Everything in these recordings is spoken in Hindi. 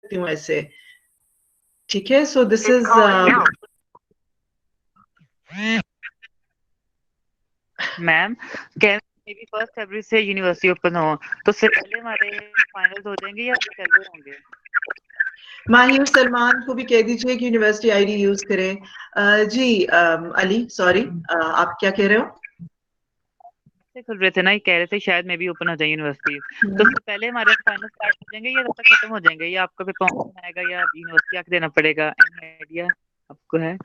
सकती हूँ ऐसे, ठीक है। सो दिस इज मैम कह मे बी 1 फरवरी से यूनिवर्सिटी ओपन हो, तो उससे पहले हमारे फाइनल्स हो जाएंगे या अभी चल रहे होंगे? माहिर सलमान को भी कह दीजिए कि यूनिवर्सिटी आईडी यूज करें। जी अली सॉरी, आप क्या कह रहे हो? से खुल रहे थे ना, ये कह रहे थे शायद मे बी ओपन हो जाए यूनिवर्सिटी, तो उससे पहले हमारे फाइनल स्टार्ट हो जाएंगे या तब तक खत्म हो जाएंगे, या आपका पेपर ऑनलाइन आएगा या यूनिवर्सिटी आके देना पड़ेगा? एनी आइडिया आपको है?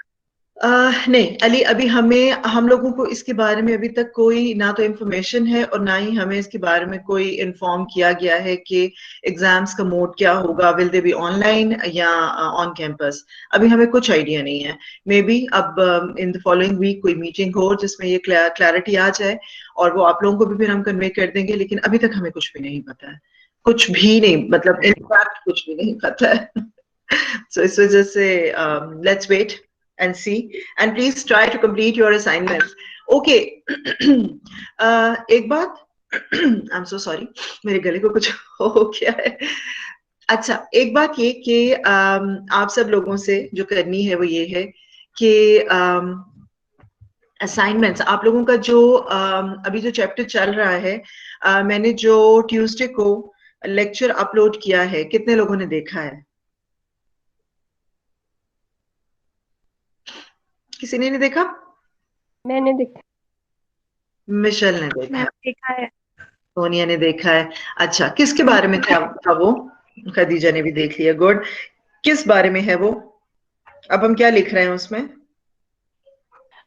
नहीं अली, अभी हम लोगों को इसके बारे में अभी तक कोई ना तो इन्फॉर्मेशन है और ना ही हमें इसके बारे में कोई इन्फॉर्म किया गया है कि एग्जाम्स का मोड क्या होगा, विल दे बी ऑनलाइन या ऑन कैंपस। अभी हमें कुछ आइडिया नहीं है। मे बी अब इन द फॉलोइंग वीक कोई मीटिंग हो जिसमें ये क्लैरिटी आ जाए और वो आप लोगों को भी फिर हम कन्वे कर देंगे, लेकिन अभी तक हमें कुछ भी नहीं पता है, कुछ भी नहीं, मतलब इनफैक्ट कुछ भी नहीं पता है। So इस वजह से let's wait and see, and please try to complete your assignments. Okay. एक बात, I'm so sorry, मेरे गले को कुछ हो गया है। अच्छा, एक बात ये कि आप सब लोगों से जो करनी है वो ये है कि असाइनमेंट्स आप लोगों का जो अभी जो चैप्टर चल रहा है, मैंने जो ट्यूसडे को लेक्चर अपलोड किया है, कितने लोगों ने देखा है? किसी ने नहीं देखा? मैंने देखा। मिशेल ने देखा है, देखा है। सोनिया ने देखा है। अच्छा, किसके बारे में था वो? खदीजा ने भी देख लिया, गुड। किस बारे में है वो? अब हम क्या लिख रहे हैं उसमें?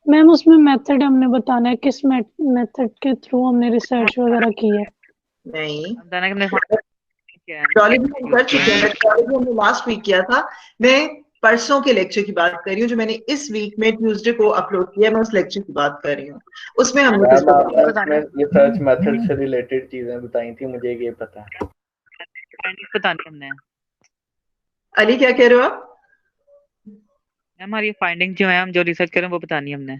मैम उसमें मेथड हमने बताना है, किस मेथड के थ्रू हमने रिसर्च वगैरह की है। नहीं, बताना कि हमने क्या है मेथोडोलॉजी हम कर चुके हैं, मेथोडोलॉजी हमने लास्ट वीक किया था। मैं परसों के लेक्चर की बात कर रही हूँ जो मैंने इस वीक में ट्यूसडे को अपलोड किया, मैं उस लेक्चर की बात कर रही हूँ। उसमें हमने मैम आपने उसमें रिसर्च मेथड से रिलेटेड चीजें बताई थी, मुझे ये पता है। बतानी हमने। अली क्या कह रहे हो आप? हमारी फाइंडिंग जो है, हम जो रिसर्च करें वो बतानी हमने।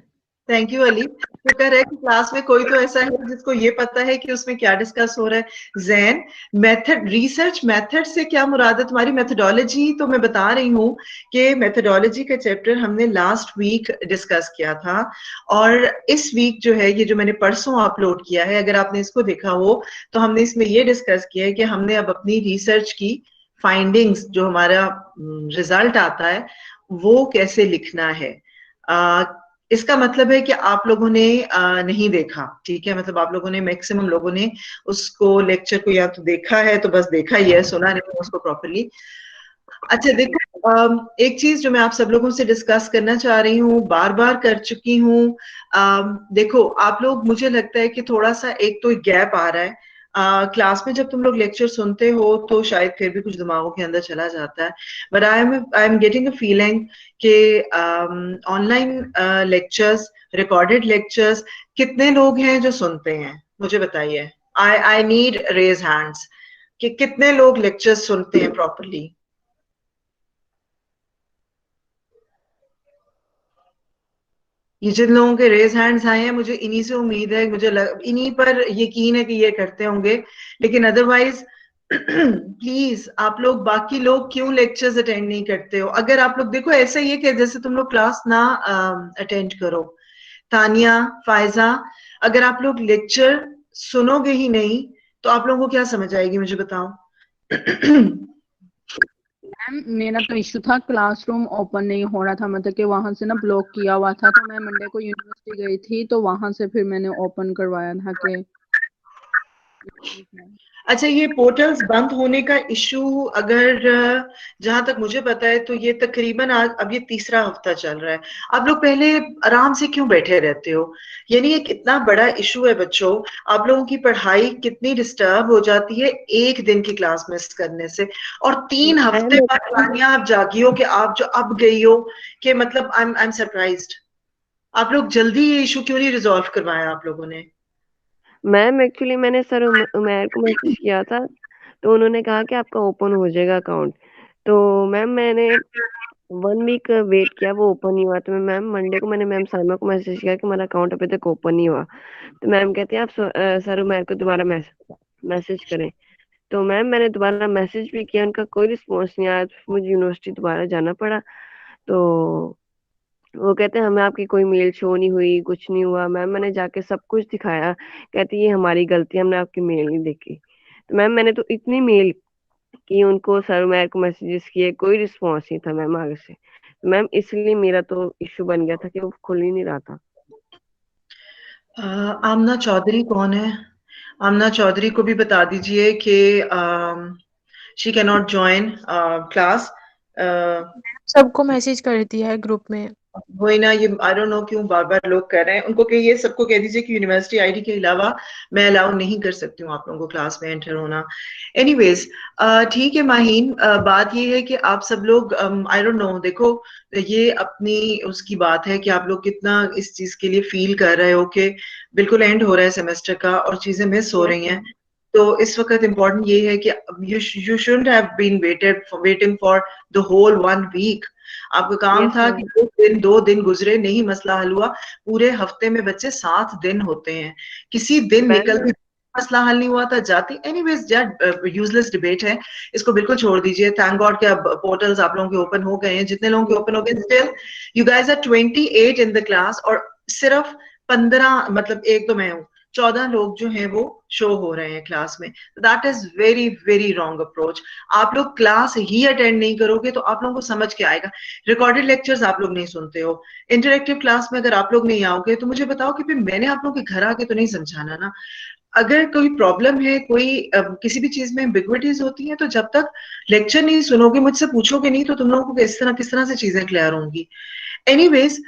Thank you Ali. शुक्र है कि क्लास में कोई तो ऐसा है जिसको ये पता है कि उसमें क्या डिस्कस हो रहा है। जैन, मेथड, रिसर्च मेथड से क्या मुराद है तुम्हारी? मेथोडोलॉजी तो मैं बता रही हूँ कि मेथोडोलॉजी का चैप्टर हमने लास्ट वीक डिस्कस किया था, और इस वीक जो है, ये जो मैंने परसों अपलोड किया है, अगर आपने इसको देखा हो तो हमने इसमें ये डिस्कस किया है कि हमने अब अपनी रिसर्च की फाइंडिंग्स, जो हमारा रिजल्ट आता है, वो कैसे लिखना है। इसका मतलब है कि आप लोगों ने नहीं देखा, ठीक है, मतलब आप लोगों ने, मैक्सिमम लोगों ने उसको लेक्चर को या तो देखा है तो बस देखा ही है, सुना नहीं उसको प्रॉपरली। अच्छा देखो, एक चीज जो मैं आप सब लोगों से डिस्कस करना चाह रही हूँ, बार बार कर चुकी हूँ। देखो आप लोग, मुझे लगता है कि थोड़ा सा एक तो गैप आ रहा है। क्लास में जब तुम लोग लेक्चर सुनते हो तो शायद फिर भी कुछ दिमागों के अंदर चला जाता है, but I am getting a feeling कि ऑनलाइन लेक्चर्स, रिकॉर्डेड लेक्चर्स, कितने लोग हैं जो सुनते हैं? मुझे बताइए। आई नीड रेज हैंड्स कि कितने लोग लेक्चर्स सुनते हैं प्रॉपरली। ये जिन लोगों के रेज हैंड्स आए हैं, मुझे इन्हीं से उम्मीद है, इन्हीं पर यकीन है कि ये करते होंगे, लेकिन अदरवाइज प्लीज आप लोग, बाकी लोग क्यों लेक्चर्स अटेंड नहीं करते हो? अगर आप लोग, देखो ऐसा ही है कि जैसे तुम लोग क्लास ना अटेंड करो, तानिया, फायजा, अगर आप लोग लेक्चर सुनोगे ही नहीं तो आप लोगों को क्या समझ आएगी, मुझे बताओ। मैम मेरा तो इशू था, क्लासरूम ओपन नहीं हो रहा था, मतलब कि वहां से ना ब्लॉक किया हुआ था, तो मैं मंडे को यूनिवर्सिटी गई थी, तो वहां से फिर मैंने ओपन करवाया था कि। अच्छा, ये पोर्टल्स बंद होने का इशू, अगर जहां तक मुझे पता है तो ये तकरीबन आज, अब ये तीसरा हफ्ता चल रहा है। आप लोग पहले आराम से क्यों बैठे रहते हो? यानी ये कितना बड़ा इशू है बच्चों, आप लोगों की पढ़ाई कितनी डिस्टर्ब हो जाती है एक दिन की क्लास मिस करने से, और 3 हफ्ते बाद तानिया आप जागी हो कि आप जो अब गई हो, कि मतलब आई एम सरप्राइज्ड। आप लोग जल्दी ये इशू क्यों नहीं रिजॉल्व करवाया आप लोगों ने? मैम एक्चुअली मैंने सर उमैर को मैसेज किया था, तो उन्होंने कहा कि आपका ओपन हो जाएगा अकाउंट। तो मैम मैंने 1 वीक वेट किया, वो ओपन नहीं हुआ, तो मैम मंडे को मैंने मैम साइमा को मैसेज किया कि हमारा अकाउंट अभी तक ओपन नहीं हुआ। तो मैम कहते हैं आप सर उमैर को दोबारा मैसेज करें। तो मैम मैंने दोबारा मैसेज भी किया, उनका कोई रिस्पॉन्स नहीं आया, तो मुझे यूनिवर्सिटी दोबारा जाना पड़ा। तो वो कहते हैं हमें आपकी कोई मेल शो नहीं हुई, कुछ नहीं हुआ। मैम मैंने जाके सब कुछ दिखाया, कहती ये हमारी गलती है, हमने आपकी मेल नहीं देखी। तो मैम मैंने तो इतनी मेल की उनको, सर मैम को मैसेजेस किए, कोई रिस्पॉन्स नहीं था मैम आगे से। तो मैम इसलिए मेरा तो इश्यू बन गया था कि वो खुल ही नहीं रहा था। आमना चौधरी कौन है? आमना चौधरी को भी बता दीजिए कि she can not join class. सबको मैसेज कर दिया है ग्रुप में। वही ना, ये आई डोंट नो क्यों बार बार लोग कर रहे हैं। उनको कहिए, सबको कह दीजिए कि यूनिवर्सिटी आईडी के अलावा मैं अलाउ नहीं कर सकती हूँ आप लोगों को क्लास में एंटर होना। एनीवेज ठीक है माहीन, बात ये है कि आप सब लोग आई डोंट नो, देखो ये अपनी उसकी बात है कि आप लोग कितना इस चीज के लिए फील कर रहे हो कि बिल्कुल एंड हो रहा है सेमेस्टर का और चीजें मिस हो रही हैं। तो इस वक्त इम्पोर्टेंट ये है कि you shouldn't have been waiting for the whole 1 week. आपका काम था कि 2 दिन गुजरे, नहीं मसला हल हुआ। पूरे हफ्ते में बच्चे 7 दिन होते हैं, किसी दिन निकल के मसला हल नहीं हुआ था जाती। एनीवेज यूजलेस डिबेट है, इसको बिल्कुल छोड़ दीजिए। थैंक गॉड के अब पोर्टल्स आप लोगों के ओपन हो गए हैं, जितने लोगों के ओपन हो गए। Still you guys are 28 in the class और सिर्फ 15, मतलब एक तो मैं हूँ, 14 लोग जो हैं वो शो हो रहे हैं क्लास में। That is very very wrong approach. आप लोग क्लास ही अटेंड नहीं करोगे तो आप लोगों को समझ के आएगा। रिकॉर्डेड लेक्चर्स आप लोग नहीं सुनते हो, इंटरेक्टिव क्लास में अगर आप लोग नहीं आओगे तो मुझे बताओ कि फिर मैंने आप लोगों के घर आके तो नहीं समझाना ना। अगर कोई प्रॉब्लम है, कोई किसी भी चीज में एम्बिग्विटीज होती है, तो जब तक लेक्चर नहीं सुनोगे, मुझसे पूछोगे नहीं, तो तुम लोगों को किस तरह से चीजें क्लियर होंगी। एनीवेज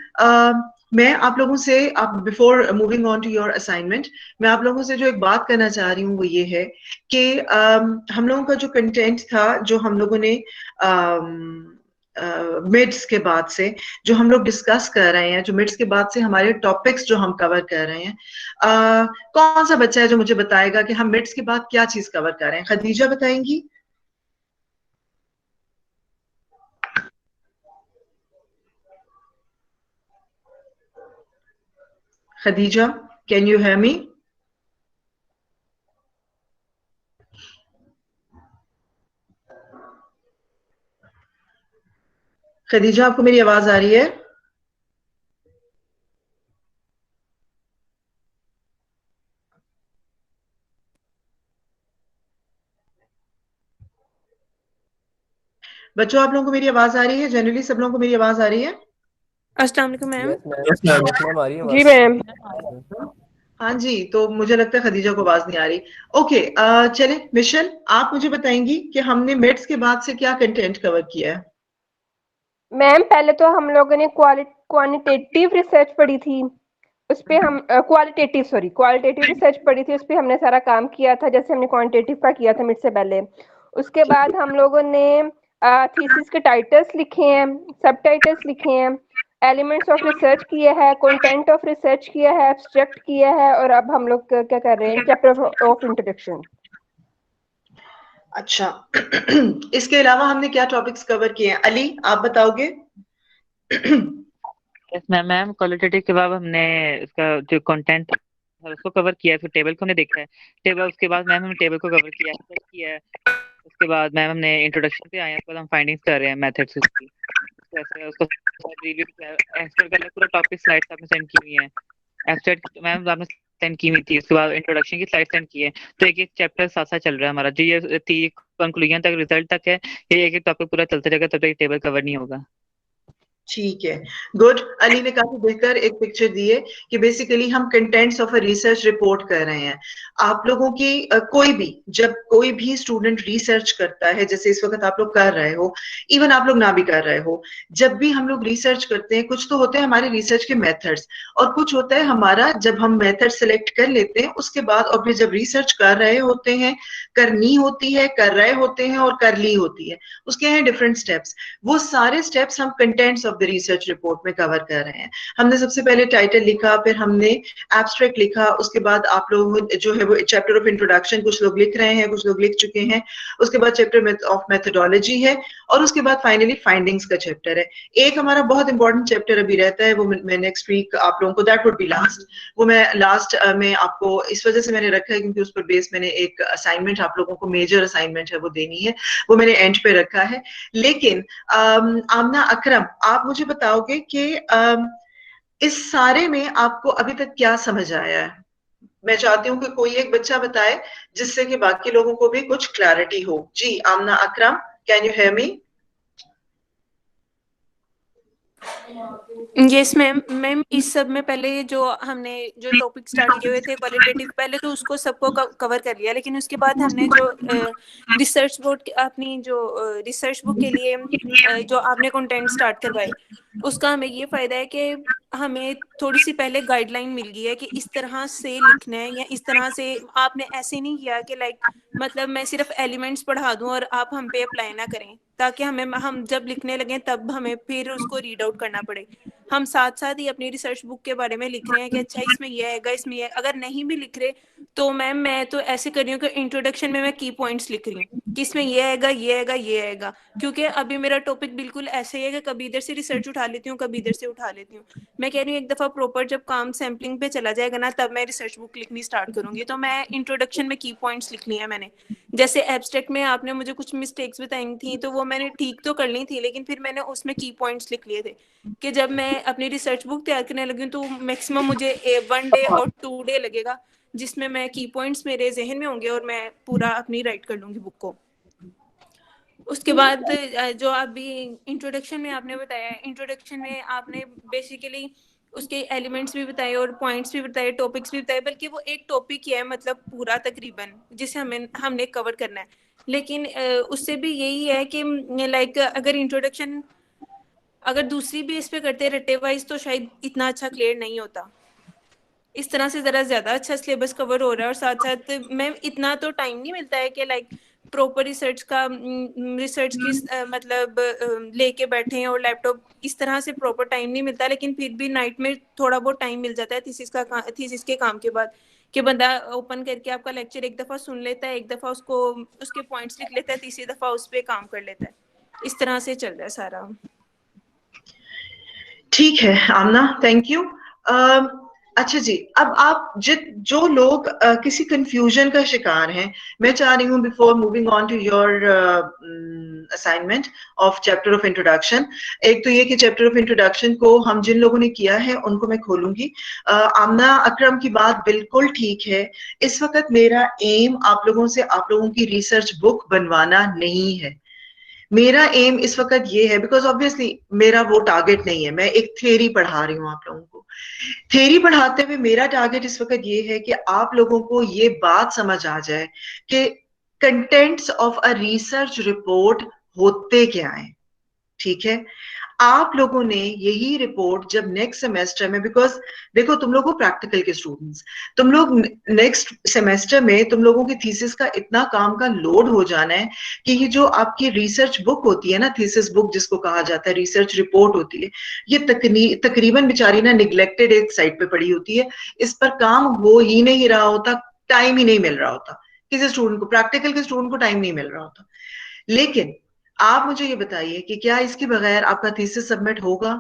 मैं आप लोगों से, आप before moving on to your assignment, मैं आप लोगों से जो एक बात करना चाह रही हूँ वो ये है कि हम लोगों का जो कंटेंट था, जो हम लोगों ने मिड्स के बाद से जो हम लोग डिस्कस कर रहे हैं, जो मिड्स के बाद से हमारे टॉपिक्स जो हम कवर कर रहे हैं, कौन सा बच्चा है जो मुझे बताएगा कि हम मिड्स के बाद क्या चीज कवर कर रहे हैं? खदीजा बताएंगी? Khadija, can you hear me? Khadija, आपको मेरी आवाज आ रही है? बच्चों, आप लोगों को मेरी आवाज आ रही है? जनरली सब लोगों को मेरी आवाज आ रही है? अस्सलाम वालेकुम मैम। जी मैम। हाँ जी, तो मुझे लगता है खदीजा को आवाज नहीं आ रही। ओके, चले मिशन, आप मुझे बताएंगी कि हमने मिड्स के बाद से क्या कंटेंट कवर किया है? मैम पहले तो हम लोगों ने क्वांटिटेटिव रिसर्च पढ़ी थी, उस पे हम क्वालिटेटिव रिसर्च पढ़ी थी, उस पे हमने सारा काम किया था, जैसे हमने क्वांटिटेटिव का किया था मिड से पहले। उसके बाद हम लोगों ने थीसिस के टाइटल्स लिखे हैं, सब टाइटल्स लिखे हैं, एलिमेंट्स ऑफ रिसर्च किया है, कंटेंट ऑफ रिसर्च किया है, एब्स्ट्रैक्ट किया है, और अब हम लोग क्या कर रहे हैं, चैप्टर ऑफ इंट्रोडक्शन। अच्छा इसके अलावा हमने क्या टॉपिक्स कवर किए हैं? अली, आप बताओगे? यस मैम, क्वालिटेटिव के बाद हमने इसका जो कंटेंट है उसको कवर किया है, फिर टेबल को हमने देखा है, टेबल, उसके बाद मैम हमने टेबल को कवर किया है। उसके बाद मैम हमने इंट्रोडक्शन पे आए हैं, उसके बाद हम फाइंडिंग्स कर रहे हैं मेथड्स की, जैसे उसको रिव्यू किया है। एक्सट्रैक्ट करके पूरा टॉपिक स्लाइड्स आपने सेंड की हुई हैं, एक्सट्रैक्ट मैम आपने सेंड की हुई थी, उसके बाद इंट्रोडक्शन की स्लाइड सेंड की है। तो एक एक चैप्टर साथ साथ चल रहा है हमारा, जो ये कंक्लूजन तक, रिजल्ट तक है, ये एक एक टॉपिक पूरा चलता रहेगा, तब तक टेबल कवर नहीं होगा। ठीक है, गुड। अली ने काफी बेहतर एक पिक्चर दी है कि बेसिकली हम contents of a research report कर रहे हैं। आप लोगों की जब कोई भी स्टूडेंट रिसर्च करता है, जैसे इस वक्त आप लोग कर रहे हो, इवन आप लोग ना भी कर रहे हो, जब भी हम लोग रिसर्च करते हैं, कुछ तो होते हैं हमारे रिसर्च के मेथड्स, और कुछ होता है हमारा, जब हम मेथड सेलेक्ट कर लेते हैं उसके बाद, और फिर जब रिसर्च कर रहे होते हैं, करनी होती है, कर रहे होते हैं, और कर ली होती है, उसके हैं डिफरेंट स्टेप्स। वो सारे स्टेप्स हम contents of the research report में कवर कर रहे हैं। हमने सबसे पहले टाइटल लिखा, फिर हमने एब्स्ट्रैक्ट लिखा, उसके बाद आप लोग जो है वो चैप्टर ऑफ इंट्रोडक्शन कुछ लोग लिख रहे हैं, कुछ लोग लिख चुके हैं, उसके बाद चैप्टर ऑफ मेथोडोलॉजी है, और उसके बाद फाइनली फाइंडिंग्स का चैप्टर है। एक हमारा बहुत इंपॉर्टेंट चैप्टर अभी रहता है, वो मैं नेक्स्ट वीक आप लोगों को, दैट वुड बी लास्ट, वो मैं लास्ट में आपको इस वजह से मैंने रखा है क्योंकि उस पर बेस मैंने एक असाइनमेंट आप लोगों को, मेजर असाइनमेंट है वो देनी है, वो मैंने एंड पे रखा है। लेकिन आमना अकरम, आप मुझे बताओगे कि इस सारे में आपको अभी तक क्या समझ आया है? मैं चाहती हूँ कि कोई एक बच्चा बताए जिससे कि बाकी लोगों को भी कुछ क्लैरिटी हो। जी Amna Akram, can you hear me? Yes ma'am. Ma'am इस सब में पहले जो हमने जो टॉपिक स्टार्ट किए हुए थे क्वालिटेटिव, पहले तो उसको सबको कवर कर लिया, लेकिन उसके बाद हमने जो रिसर्च बोर्ड अपनी जो रिसर्च बुक के लिए जो आपने कंटेंट स्टार्ट करवाए, उसका हमें ये फायदा है कि हमें थोड़ी सी पहले गाइडलाइन मिल गई है कि इस तरह से लिखना है, या इस तरह से आपने ऐसे नहीं किया कि लाइक मतलब मैं सिर्फ एलिमेंट्स पढ़ा दूं और आप हम पे अप्लाई ना करें, ताकि हम जब लिखने लगे तब हमें फिर उसको रीड आउट करना पड़े। हम साथ साथ ही अपनी रिसर्च बुक के बारे में लिख रहे हैं कि अच्छा इसमें ये आएगा, इसमें ये, अगर नहीं भी लिख रहे तो मैम मैं तो ऐसे कर रही हूँ कि इंट्रोडक्शन में मैं की पॉइंट्स लिख रही हूँ कि इसमें ये आएगा, ये आएगा, ये आएगा, क्योंकि अभी मेरा टॉपिक बिल्कुल ऐसे ही है कि कभी इधर से रिसर्च उठा लेती हूँ, कभी इधर से उठा लेती हूँ। मैं कह रही हूँ एक दफा प्रॉपर जब काम सैम्पलिंग पे चला जाएगा ना, तब मैं रिसर्च बुक लिखनी स्टार्ट करूंगी। तो मैं इंट्रोडक्शन में की पॉइंट्स लिखनी है मैंने। जैसे एब्स्ट्रैक्ट में आपने मुझे कुछ मिस्टेक्स बताई थी, तो वो मैंने ठीक तो कर ली थी, लेकिन फिर मैंने उसमें की पॉइंट्स लिख लिए थे कि जब मैं अपनी रिसर्च बुक तैयार करने लगी तो मैक्सिमम मुझे 1 डे और 2 डे लगेगा, जिसमें मैं की पॉइंट्स मेरे जहन में होंगे और मैं पूरा अपनी राइट कर लूंगी बुक को। उसके बाद जो अभी इंट्रोडक्शन में आपने बताया, इंट्रोडक्शन में आपने बेसिकली उसके एलिमेंट्स भी बताए और पॉइंट्स भी बताए, टॉपिक्स भी बताए, बल्कि वो एक टॉपिक ही है मतलब पूरा तकरीबन जिसे हमने कवर करना है। लेकिन उससे भी यही है कि लाइक अगर इंट्रोडक्शन अगर दूसरी बेस पे करते रट्टे वाइज तो शायद इतना अच्छा क्लियर नहीं होता। इस तरह से जरा ज्यादा अच्छा सिलेबस कवर हो रहा है, और साथ साथ मैम इतना तो टाइम नहीं मिलता है कि लाइक प्रॉपर रिसर्च की मतलब लेके बैठे हैं और लैपटॉप, इस तरह से प्रॉपर टाइम नहीं मिलता। लेकिन फिर भी नाइट में थोड़ा बहुत टाइम मिल जाता है थीसिस के काम के बाद, कि बंदा ओपन करके आपका लेक्चर एक दफा सुन लेता है, एक दफा उसको उसके पॉइंट्स लिख लेता है, तीसरी दफा उस पर काम कर लेता है। इस तरह से चल रहा है सारा। ठीक है आमना, थैंक यू। अच्छा जी, अब आप जो लोग किसी कंफ्यूजन का शिकार हैं, मैं चाह रही हूँ before moving on to your assignment of chapter of introduction, एक तो ये कि चैप्टर ऑफ इंट्रोडक्शन को हम जिन लोगों ने किया है उनको मैं खोलूंगी। आमना अकरम की बात बिल्कुल ठीक है, इस वक्त मेरा एम आप लोगों की रिसर्च बुक बनवाना नहीं है। मेरा एम इस वक्त ये है, बिकॉज ऑब्वियसली मेरा वो टारगेट नहीं है, मैं एक थ्योरी पढ़ा रही हूँ आप लोगों को। थ्योरी पढ़ाते हुए मेरा टारगेट इस वक्त ये है कि आप लोगों को ये बात समझ आ जाए कि contents of a research report होते क्या है। ठीक है, आप लोगों ने यही रिपोर्ट जब नेक्स्ट सेमेस्टर में, बिकॉज देखो तुम लोगों प्रैक्टिकल के स्टूडेंट्स, तुम लोग नेक्स्ट सेमेस्टर में तुम लोगों की थीसिस का इतना काम का लोड हो जाना है कि ये जो आपकी रिसर्च बुक होती है ना, थीसिस बुक जिसको कहा जाता है, रिसर्च रिपोर्ट होती है, ये तकरीबन बेचारी ना निग्लेक्टेड एक साइड पे पड़ी होती है, इस पर काम हो ही नहीं रहा होता, टाइम ही नहीं मिल रहा होता किसी स्टूडेंट को, प्रैक्टिकल के स्टूडेंट को टाइम नहीं मिल रहा होता। लेकिन आप मुझे ये बताइए कि क्या इसके बगैर आपका थीसिस सबमिट होगा?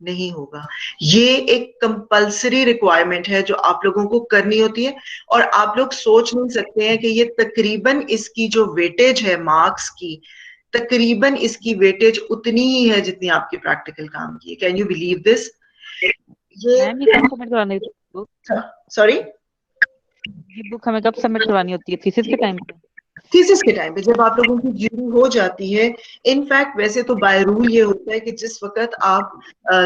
नहीं होगा। ये एक कंपल्सरी रिक्वायरमेंट है जो आप लोगों को करनी होती है, और आप लोग सोच नहीं सकते हैं कि ये तकरीबन इसकी जो वेटेज है मार्क्स की, तकरीबन इसकी वेटेज उतनी ही है जितनी आपके प्रैक्टिकल काम की है। Can you believe this? Sorry, ये बुक हमें कब सबमिट करवानी होती है? थीसिस के टाइम पे? थीसिस के टाइम पे जब आप लोगों की ज्यूरी हो जाती है। इनफैक्ट वैसे तो बाय रूल ये होता है कि जिस वक्त आप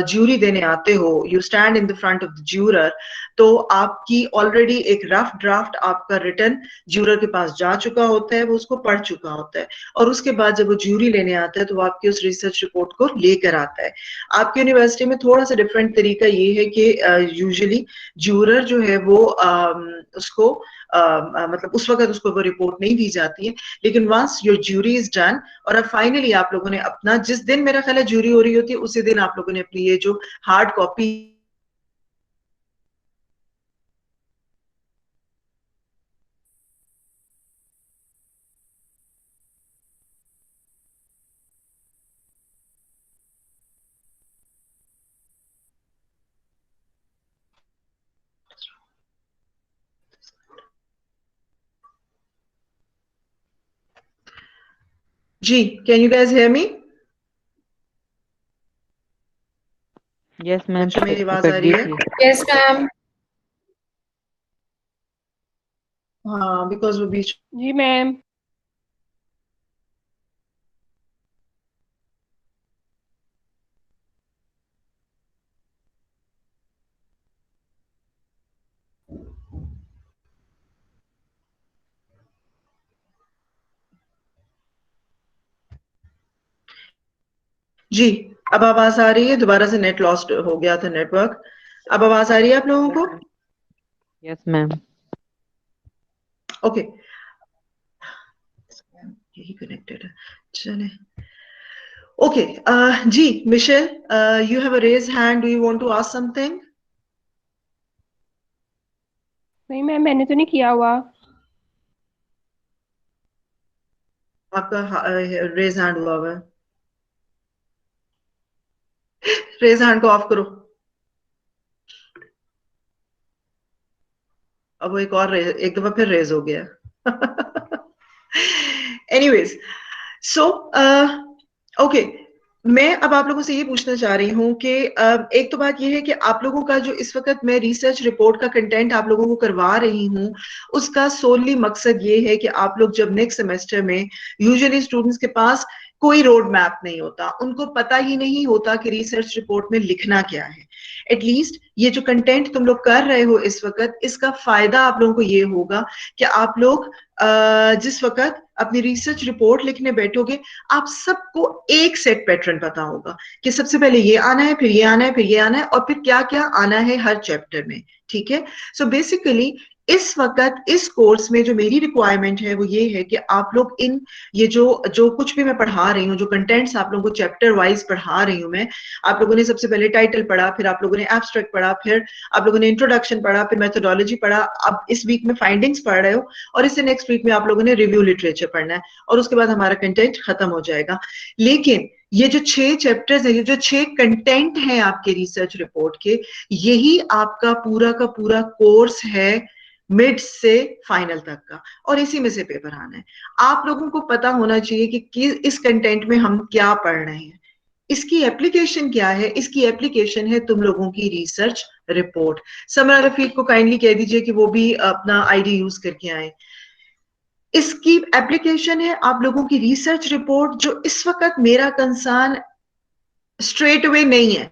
ज्यूरी देने आते हो, you stand in the front of the juror, तो आपकी ऑलरेडी एक रफ ड्राफ्ट आपका रिटर्न ज्यूरर के पास जा चुका होता है, वो उसको पढ़ चुका होता है, और उसके बाद जब वो ज्यूरी लेने आता है तो वो आपकी उस रिसर्च रिपोर्ट को लेकर आता है। आपकी यूनिवर्सिटी में थोड़ा सा डिफरेंट तरीका ये है कि यूजुअली ज्यूरर जो है वो उसको मतलब उस वक्त उसको वो रिपोर्ट नहीं दी जाती जाती है। लेकिन once your jury is done और अब फाइनली आप लोगों ने अपना, जिस दिन मेरा ख्याल है ज्यूरी हो रही होती है उसी दिन आप लोगों ने अपनी ये जो हार्ड कॉपी जी, can you guys hear me? Yes ma'am, बच्चों मेरी आवाज आ रही है? Yes ma'am. हाँ, बिकॉज वो बीच जी मैम। जी, अब आवाज आ रही है? दोबारा से नेट लॉस्ट हो गया था, नेटवर्क। अब आवाज आ रही है आप लोगों को? Yes ma'am. ओके, यही कनेक्टेड है, चले। ओके, जी Michelle, you have a raise hand, do you want to ask something? नहीं मैम, मैंने तो नहीं किया हुआ। आपका रेज हैंड हुआ हुआ है, रेज हैंड को ऑफ करो। अब वो एक और एक दफा फिर रेज हो गया। एनीवेज, सो ओके, मैं अब आप लोगों से ये पूछना चाह रही हूँ कि एक तो बात ये है कि आप लोगों का जो इस वक्त मैं रिसर्च रिपोर्ट का कंटेंट आप लोगों को करवा रही हूँ, उसका सोली मकसद ये है कि आप लोग जब नेक्स्ट सेमेस्टर में, यूजुअली स्टूडेंट्स के पास कोई रोड मैप नहीं होता, उनको पता ही नहीं होता कि रिसर्च रिपोर्ट में लिखना क्या है। एटलीस्ट ये जो कंटेंट तुम लोग कर रहे हो इस वक्त, इसका फायदा आप लोगों को ये होगा कि आप लोग जिस वक्त अपनी रिसर्च रिपोर्ट लिखने बैठोगे, आप सबको एक सेट पैटर्न पता होगा कि सबसे पहले ये आना है, फिर ये आना है, फिर ये आना है, और फिर क्या क्या आना है हर चैप्टर में। ठीक है, सो बेसिकली इस वक्त इस कोर्स में जो मेरी रिक्वायरमेंट है वो ये है कि आप लोग इन ये जो कुछ भी मैं पढ़ा रही हूँ, जो कंटेंट्स आप लोगों को चैप्टर वाइज पढ़ा रही हूँ मैं, आप लोगों ने सबसे पहले टाइटल पढ़ा, फिर आप लोगों ने एब्स्ट्रैक्ट पढ़ा, फिर आप लोगों ने इंट्रोडक्शन पढ़ा, फिर मेथोडोलॉजी पढ़ा, अब इस वीक में फाइंडिंग्स पढ़ रहे हो, और इससे नेक्स्ट वीक में आप लोगों ने रिव्यू लिटरेचर पढ़ना है, और उसके बाद हमारा कंटेंट खत्म हो जाएगा। लेकिन ये जो 6 चैप्टर्स है, ये जो 6 कंटेंट हैं आपके रिसर्च रिपोर्ट के, यही आपका पूरा का पूरा कोर्स है मिड से फाइनल तक का, और इसी में से पेपर आना है। आप लोगों को पता होना चाहिए कि इस कंटेंट में हम क्या पढ़ रहे हैं, इसकी एप्लीकेशन क्या है। इसकी एप्लीकेशन है तुम लोगों की रिसर्च रिपोर्ट। समरा रफीक को काइंडली कह दीजिए कि वो भी अपना आईडी यूज करके आए। इसकी एप्लीकेशन है आप लोगों की रिसर्च रिपोर्ट, जो इस वक्त मेरा कंसर्न स्ट्रेट अवे नहीं है,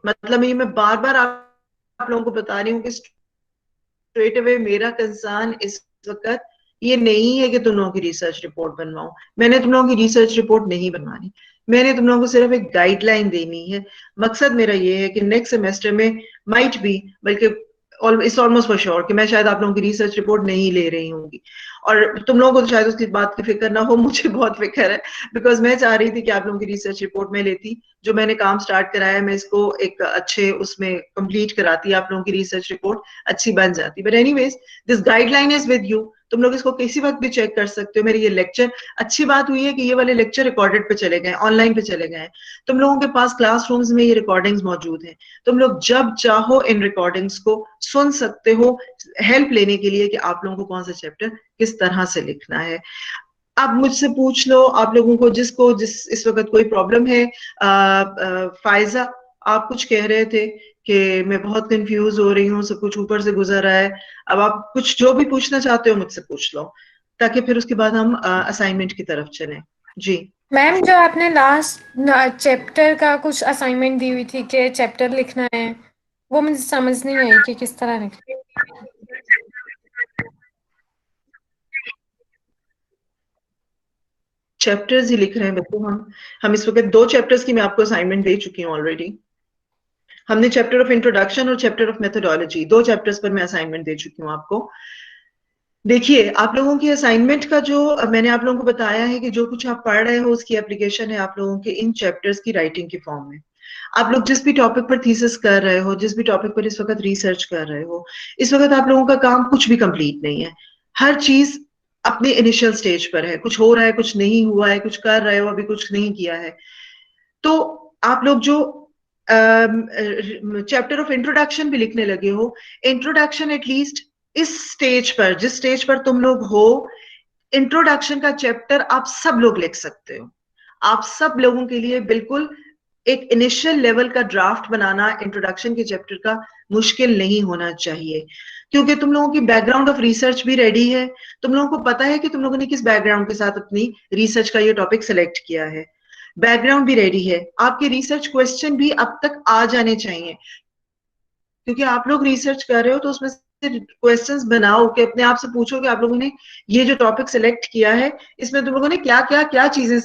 मतलब ये मैं बार बार आप लोगों को बता रही हूँ कि स्ट्रेट अवे मेरा कंसर्न इस वक्त ये नहीं है कि तुम लोगों की रिसर्च रिपोर्ट बनवाऊं। मैंने तुम लोगों की रिसर्च रिपोर्ट नहीं बनवानी, मैंने तुम लोगों को सिर्फ एक गाइडलाइन देनी है। मकसद मेरा ये है कि नेक्स्ट सेमेस्टर में माइट बी, बल्कि इट्स ऑलमोस्ट फॉर श्योर कि मैं शायद आप लोगों की रिसर्च रिपोर्ट नहीं ले रही होंगी, और तुम लोगों को तो शायद उसकी बात की फिक्र ना हो, मुझे बहुत फिक्र है, बिकॉज मैं चाह रही थी कि आप लोगों की रिसर्च रिपोर्ट में लेती। जो मैंने काम स्टार्ट कराया मैं इसको एक अच्छे उसमें कंप्लीट कराती, आप लोगों की रिसर्च रिपोर्ट अच्छी बन जाती। But anyways, this guideline is with you, तुम लोग इसको किसी वक्त भी चेक कर सकते हो। मेरे ये लेक्चर, अच्छी बात हुई है कि ये वाले लेक्चर रिकॉर्डेड पे चले गए, ऑनलाइन पे चले गए, तुम लोगों के पास क्लासरूम्स में ये रिकॉर्डिंग्स मौजूद हैं, तुम लोग जब चाहो इन रिकॉर्डिंग्स को सुन सकते हो, हेल्प लेने के लिए कि आप लोगों को कौन सा चैप्टर किस तरह से लिखना है। आप मुझसे पूछ लो, आप लोगों को जिस इस वक्त कोई प्रॉब्लम है। फायजा, आप कुछ कह रहे थे कि मैं बहुत कंफ्यूज हो रही हूँ, सब कुछ ऊपर से गुजर रहा है। अब आप कुछ जो भी पूछना चाहते हो मुझसे पूछ लो, ताकि फिर उसके बाद हम असाइनमेंट की तरफ चलें। जी मैम, जो आपने लास्ट चैप्टर का कुछ असाइनमेंट दी हुई थी कि चैप्टर लिखना है, वो मुझे समझ नहीं आई कि किस तरह लिखना। चैप्टर्स ही लिख रहे हैं बच्चों, हम इस वक्त 2 चैप्टर्स की मैं आपको असाइनमेंट दे चुकी हूँ ऑलरेडी। हमने चैप्टर ऑफ इंट्रोडक्शन और चैप्टर ऑफ मेथोडोलॉजी, 2 चैप्टर्स पर मैं असाइनमेंट दे चुकी हूँ आपको। देखिए, आप लोगों की असाइनमेंट का जो मैंने आप लोगों को बताया है कि जो कुछ आप पढ़ रहे हो उसकी एप्लीकेशन है आप लोगों के इन चैप्टर्स की राइटिंग के फॉर्म में। आप लोग जिस भी टॉपिक पर थीसिस कर रहे हो, जिस भी टॉपिक पर इस वक्त रिसर्च कर रहे हो, इस वक्त आप लोगों का काम कुछ भी कंप्लीट नहीं है। हर चीज अपने इनिशियल स्टेज पर है, कुछ हो रहा है, कुछ नहीं हुआ है, कुछ कर रहे हो, अभी कुछ नहीं किया है। तो आप लोग जो चैप्टर ऑफ इंट्रोडक्शन भी लिखने लगे हो, इंट्रोडक्शन एटलीस्ट इस स्टेज पर, जिस स्टेज पर तुम लोग हो, इंट्रोडक्शन का चैप्टर आप सब लोग लिख सकते हो। आप सब लोगों के लिए बिल्कुल एक इनिशियल लेवल का ड्राफ्ट बनाना इंट्रोडक्शन के चैप्टर का मुश्किल नहीं होना चाहिए, क्योंकि तुम लोगों की बैकग्राउंड ऑफ रिसर्च भी रेडी है। तुम लोगों को पता है कि तुम लोगों ने किस बैकग्राउंड के साथ अपनी रिसर्च का ये टॉपिक सेलेक्ट किया है। बैकग्राउंड भी रेडी है, आपके रिसर्च क्वेश्चन भी अब तक आ जाने चाहिए, क्योंकि आप लोग रिसर्च कर रहे हो तो उसमें से क्वेश्चंस बनाओ कि अपने आप से पूछो कि आप लोगों ने ये जो टॉपिक सेलेक्ट किया है इसमें तुम लोगों ने क्या क्या क्या चीजें,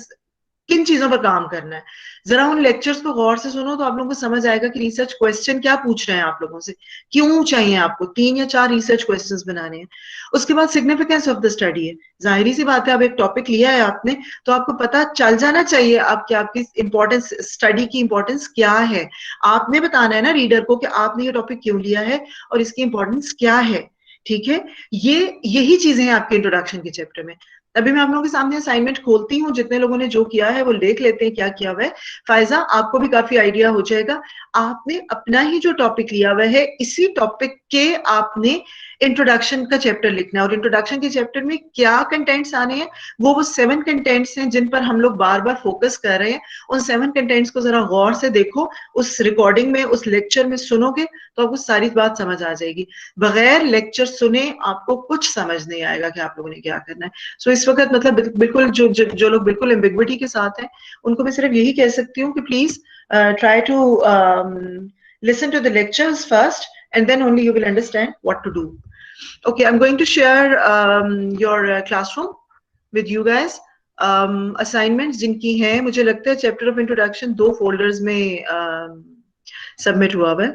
किन चीजों पर काम करना है। जरा उन लेक्चर्स को गौर से सुनो तो आप लोगों को समझ आएगा कि रिसर्च क्वेश्चन क्या पूछ रहे हैं आप लोगों से, क्यों चाहिए आपको 3 या 4 रिसर्च क्वेश्चंस बनाने हैं। उसके बाद सिग्निफिकेंस ऑफ द स्टडी है। जाहिर सी बात है, अब एक टॉपिक लिया है आपने तो आपको पता चल जाना चाहिए आपकी आपकी इंपॉर्टेंस, स्टडी की इंपॉर्टेंस क्या है। आपने बताना है ना रीडर को कि आपने ये टॉपिक क्यों लिया है और इसकी इंपॉर्टेंस क्या है। ठीक है, यही चीजें हैं आपके इंट्रोडक्शन के चैप्टर में। अभी मैं आप लोगों के सामने असाइनमेंट खोलती हूँ, जितने लोगों ने जो किया है वो देख लेते हैं क्या किया हुआ है। फायजा, आपको भी काफी आइडिया हो जाएगा। आपने अपना ही जो टॉपिक लिया हुआ है इसी टॉपिक के आपने इंट्रोडक्शन का चैप्टर लिखना है, और इंट्रोडक्शन के चैप्टर में क्या कंटेंट्स आने हैं वो 7 कंटेंट्स हैं जिन पर हम लोग बार बार फोकस कर रहे हैं। उन 7 कंटेंट्स को जरा गौर से देखो, उस रिकॉर्डिंग में, उस लेक्चर में सुनोगे तो आपको सारी बात समझ आ जाएगी। बगैर लेक्चर सुने आपको कुछ समझ नहीं आएगा कि आप लोगों ने क्या करना है। सो इस वक्त मतलब बिल्कुल जो लोग बिल्कुल एम्बिग्विटी के साथ हैं उनको मैं सिर्फ यही कह सकती हूँ कि please try to listen to the lectures first and then only you will understand what to do. Okay, I'm going to share your classroom with you guys. Assignments जिनकी हैं, मुझे लगता है चैप्टर ऑफ इंट्रोडक्शन 2 फोल्डर्स में सबमिट हुआ है।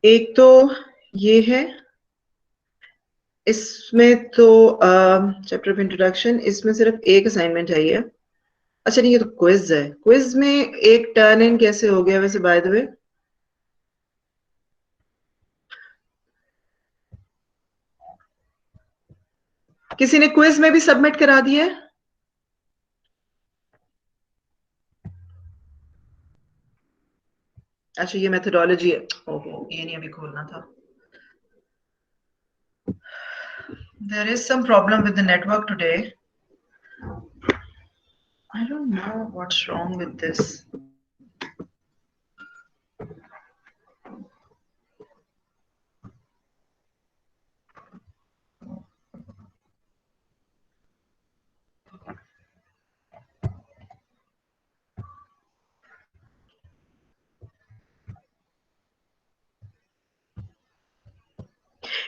एक तो ये है, इसमें तो चैप्टर ऑफ इंट्रोडक्शन, इसमें सिर्फ एक असाइनमेंट है ये। अच्छा नहीं, ये तो क्विज है। क्विज में एक टर्न इन कैसे हो गया वैसे, बाय द वे? किसी ने क्विज में भी सबमिट करा दिया है? अच्छा, ये मेथोडोलॉजी है। ओके, ये नहीं अभी खोलना था। There is some problem with the network today. I don't know what's wrong with this.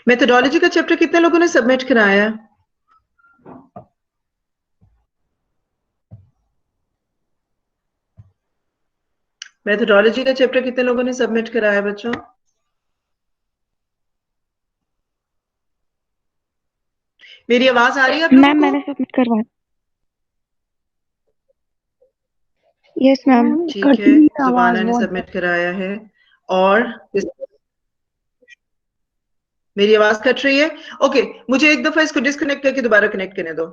Methodology का चैप्टर कितने लोगों ने सबमिट कराया? मेथोडोलॉजी का चैप्टर कितने लोगों ने सबमिट कराया बच्चों? मेरी आवाज आ रही है आप लोगों को? मैम मैंने सबमिट करवाया। Yes ma'am. ठीक है, जुबाना ने सबमिट कराया है। और मेरी आवाज कट रही है? ओके, मुझे एक दफा इसको डिस्कनेक्ट करके दोबारा कनेक्ट करने दो।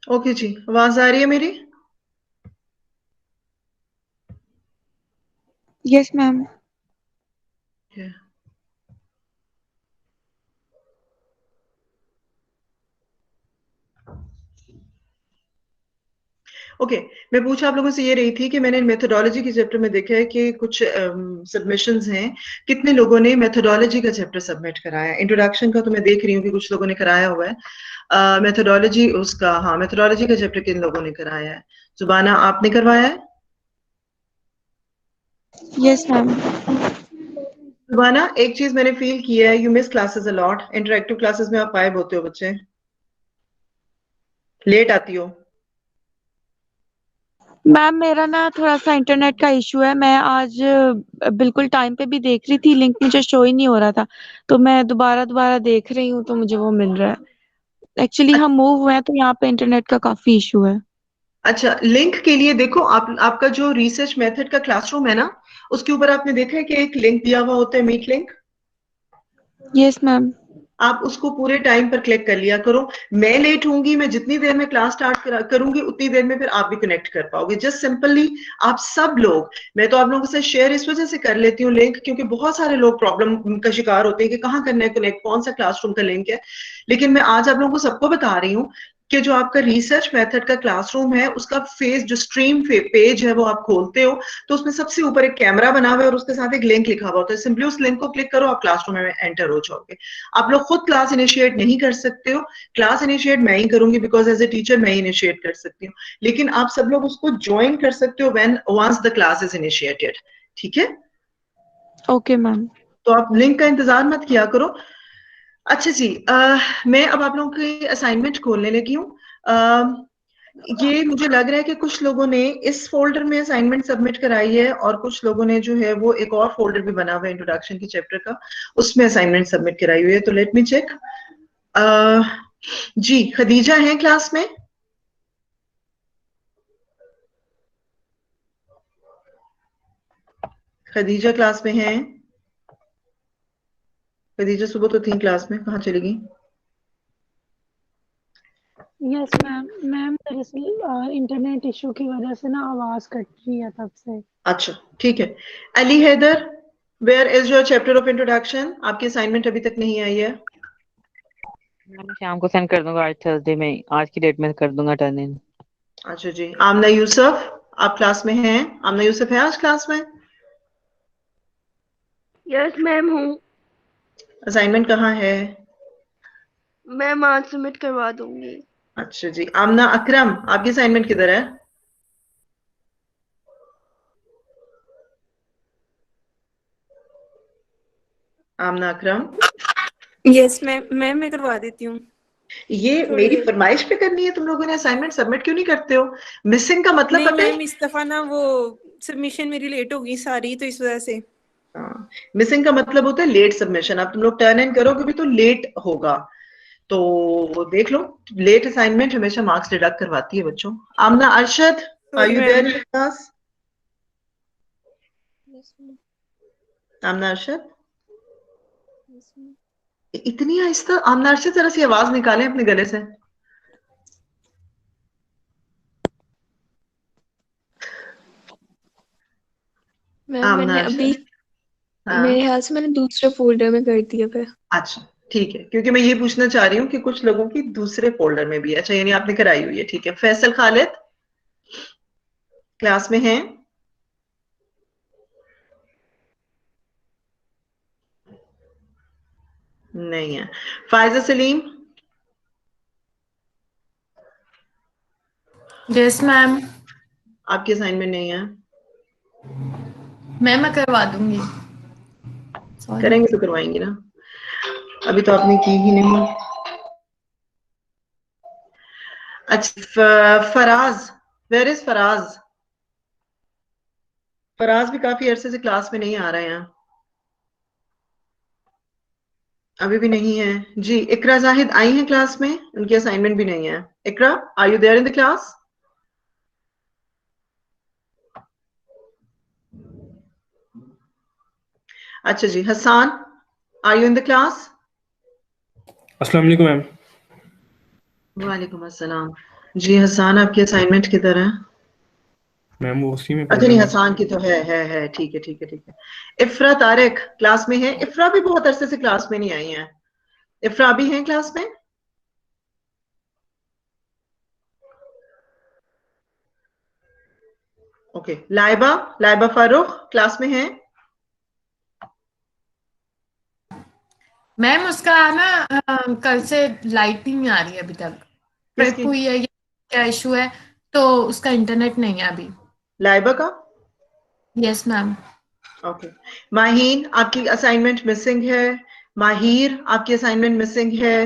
ओके जी, आवाज आ रही है मेरी? Yes ma'am. ओके मैं पूछा आप लोगों से ये रही थी कि मैंने मेथोडोलॉजी के चैप्टर में देखा है कि कुछ सबमिशंस हैं, कितने लोगों ने मेथोडोलॉजी का चैप्टर सबमिट कराया? इंट्रोडक्शन का तो मैं देख रही हूँ कि कुछ लोगों ने कराया हुआ है। मेथोडोलॉजी उसका, हाँ मेथोडोलॉजी का चैप्टर किन लोगों ने कराया है? सुबाना आपने करवाया है? Yes ma'am. सुबाना, एक चीज मैंने फील किया है, you miss classes a lot. Interactive classes में आप गायब होते हो बच्चे, लेट आती हो। मैम मेरा ना थोड़ा सा इंटरनेट का इशू है, मैं आज बिल्कुल टाइम पे भी देख रही थी, लिंक मुझे शो ही नहीं हो रहा था, तो मैं दोबारा दोबारा देख रही हूँ तो मुझे वो मिल रहा है। एक्चुअली हम मूव हुए हैं तो यहाँ पे इंटरनेट का काफी इशू है। अच्छा, लिंक के लिए देखो, आपका जो रिसर्च मेथड का क्लासरूम है ना, उसके ऊपर आपने देखा है कि एक लिंक दिया हुआ होता है, मीट लिंक। Yes ma'am. आप उसको पूरे टाइम पर क्लिक कर लिया करो। मैं लेट होंगी, मैं जितनी देर में क्लास स्टार्ट करूंगी उतनी देर में फिर आप भी कनेक्ट कर पाओगे। जस्ट सिंपली आप सब लोग, मैं तो आप लोगों से शेयर इस वजह से कर लेती हूँ लिंक, क्योंकि बहुत सारे लोग प्रॉब्लम का शिकार होते हैं कि कहाँ करना है कनेक्ट, कौन सा क्लासरूम का लिंक है। लेकिन मैं आज आप लोगों को सबको बता रही हूँ कि जो आपका रिसर्च मेथड का क्लासरूम है, उसका फेस जो स्ट्रीम पेज है वो आप खोलते हो तो उसमें सबसे ऊपर एक कैमरा बना हुआ है और उसके साथ एक लिंक लिखा हुआ होता है। सिंपली उस लिंक को क्लिक करो, आप क्लासरूम में एंटर हो जाओगे। आप लोग खुद क्लास इनिशिएट नहीं कर सकते हो, क्लास इनिशिएट मैं ही करूंगी, बिकॉज एज ए टीचर मैं ही इनिशिएट कर सकती हूँ, लेकिन आप सब लोग उसको ज्वाइन कर सकते हो when once the class is initiated. ठीक है? Okay ma'am. तो आप लिंक का इंतजार मत किया करो। अच्छा जी, मैं अब आप लोगों की असाइनमेंट खोलने लगी हूँ। ये मुझे लग रहा है कि कुछ लोगों ने इस फोल्डर में असाइनमेंट सबमिट कराई है और कुछ लोगों ने जो है वो एक और फोल्डर भी बना हुआ है इंट्रोडक्शन की चैप्टर का, उसमें असाइनमेंट सबमिट कराई हुई है। तो लेट मी चेक। जी, खदीजा है क्लास में? खदीजा क्लास में है? खदीजा सुबह तो थी क्लास में, कहाँ चली गई? Yes ma'am. मैम दरअसल इंटरनेट इशू की वजह से ना आवाज कट रही है तब से। अच्छा ठीक है। Ali Haider, where is your chapter of introduction? आपकी असाइनमेंट अभी तक नहीं आई है। मैं शाम को सेंड कर दूंगा, आज थर्सडे में, आज की डेट में कर दूंगा टर्न इन। अच्छा जी, आमना यूसुफ आप क्लास में हैं? आमना यूसुफ है आज क्लास में? यस मैम हूँ असाइनमेंट कहाँ है? मैम, आज सबमिट करवा दूंगी। अच्छा जी। आमना अकरम, आपकी असाइनमेंट किधर है? आमना अकरम, यस मैम मैं करवा देती हूँ। ये थोड़ी मेरी देर। फरमाइश पे करनी है? तुम लोगों ने असाइनमेंट सबमिट क्यों नहीं करते हो? मिसिंग का मतलब नहीं पता है? मैम, इस दफा ना वो सबमिशन मेरी लेट हो गई सारी, तो इस वजह से। मिसिंग का मतलब होता है लेट सबमिशन। अब तुम लोग टर्न इन करोगे भी तो लेट होगा, तो देख लो, लेट असाइनमेंट हमेशा मार्क्स डिडक्ट करवाती है बच्चों। Amna Arshad, are sorry you there ma'am. In class? Amna Arshad, इतनी आहिस्ता? आमना अरशद, जरा सी आवाज निकालें अपने गले से। मैम आमना मैंने अभी अरशद, हाँ मेरे ख्याल से मैंने दूसरे फोल्डर में कर दिया फिर। अच्छा ठीक है, क्योंकि मैं ये पूछना चाह रही हूँ कि कुछ लोगों की दूसरे फोल्डर में भी है। अच्छा, यानी आपने कराई हुई है, ठीक है। फैसल खालिद क्लास में हैं? नहीं है। Faiza Salim, yes ma'am. आपकी असाइनमेंट नहीं है? मैं करवा दूंगी। सॉरी। करेंगे तो करवाएंगे ना, अभी तो आपने की ही नहीं। अच्छा, फराज, वेयर इज फराज? फराज भी काफी अरसे से क्लास में नहीं आ रहे हैं, अभी भी नहीं है जी। इकरा जाहिद आई हैं क्लास में, उनकी असाइनमेंट भी नहीं है। Iqra, are you there in the class? अच्छा जी। Hassan, are you in the class? अस्सलाम वालेकुम मैम। वालेकुम अस्सलाम। जी हसान, आपकी असाइनमेंट किधर है? मैम वो उसी में अच्छा पढ़ नहीं, रहा था। हसान की तो है, ठीक है ठीक है ठीक है। इफ्रा तारिक क्लास में है? इफ्रा भी बहुत अरसे से क्लास में नहीं आई है। इफ्रा भी है क्लास में? ओके। लाइबा, लाइबा फारूक क्लास में है? मैम उसका ना कल से लाइट नहीं आ रही है अभी तक। ट्रिप किसकी? हुई है या क्या इशू है, तो उसका इंटरनेट नहीं है अभी। लाइबा का? Yes ma'am. ओके। माहीन, आपकी असाइनमेंट मिसिंग है। माहिर, आपकी असाइनमेंट मिसिंग है।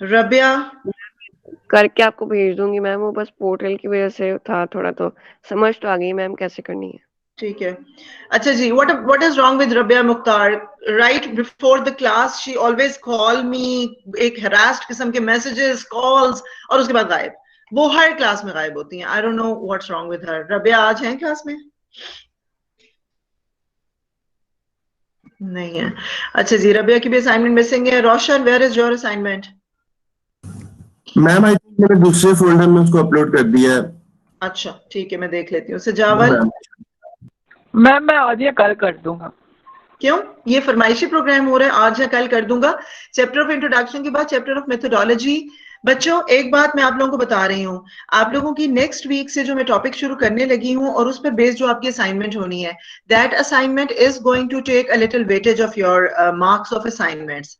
रबिया, करके आपको भेज दूंगी मैम, वो बस पोर्टल की वजह से था थोड़ा, तो समझ तो आ गई मैम कैसे करनी है। ठीक है। अच्छा जी, what is wrong with Rabia Mukhtar? Right before the class she always call me, एक harassed किस्म के messages, calls, और उसके बाद गायब। वो हर क्लास में गायब होती हैं। I don't know what's wrong with her. Rabia आज है क्लास में? नहीं है। अच्छा जी, रबिया की भी असाइनमेंट मिसिंग है। Roshan, where is your assignment? Ma'am I think मैंने दूसरे फोल्डर में उसको अपलोड कर दिया है। अच्छा ठीक है, मैं देख लेती हूँ। सजावल, मैम मैं आज या कल कर दूंगा। क्यों? ये फरमाइशी प्रोग्राम हो रहा है, आज या कल कर दूंगा। चैप्टर ऑफ इंट्रोडक्शन के बाद चैप्टर ऑफ मेथोडोलॉजी। बच्चों एक बात मैं आप लोगों को बता रही हूँ, आप लोगों की नेक्स्ट वीक से जो मैं टॉपिक शुरू करने लगी हूँ और उस पर बेस्ड जो आपकी असाइनमेंट होनी है, that assignment is going to take a little weightage of your marks of assignments.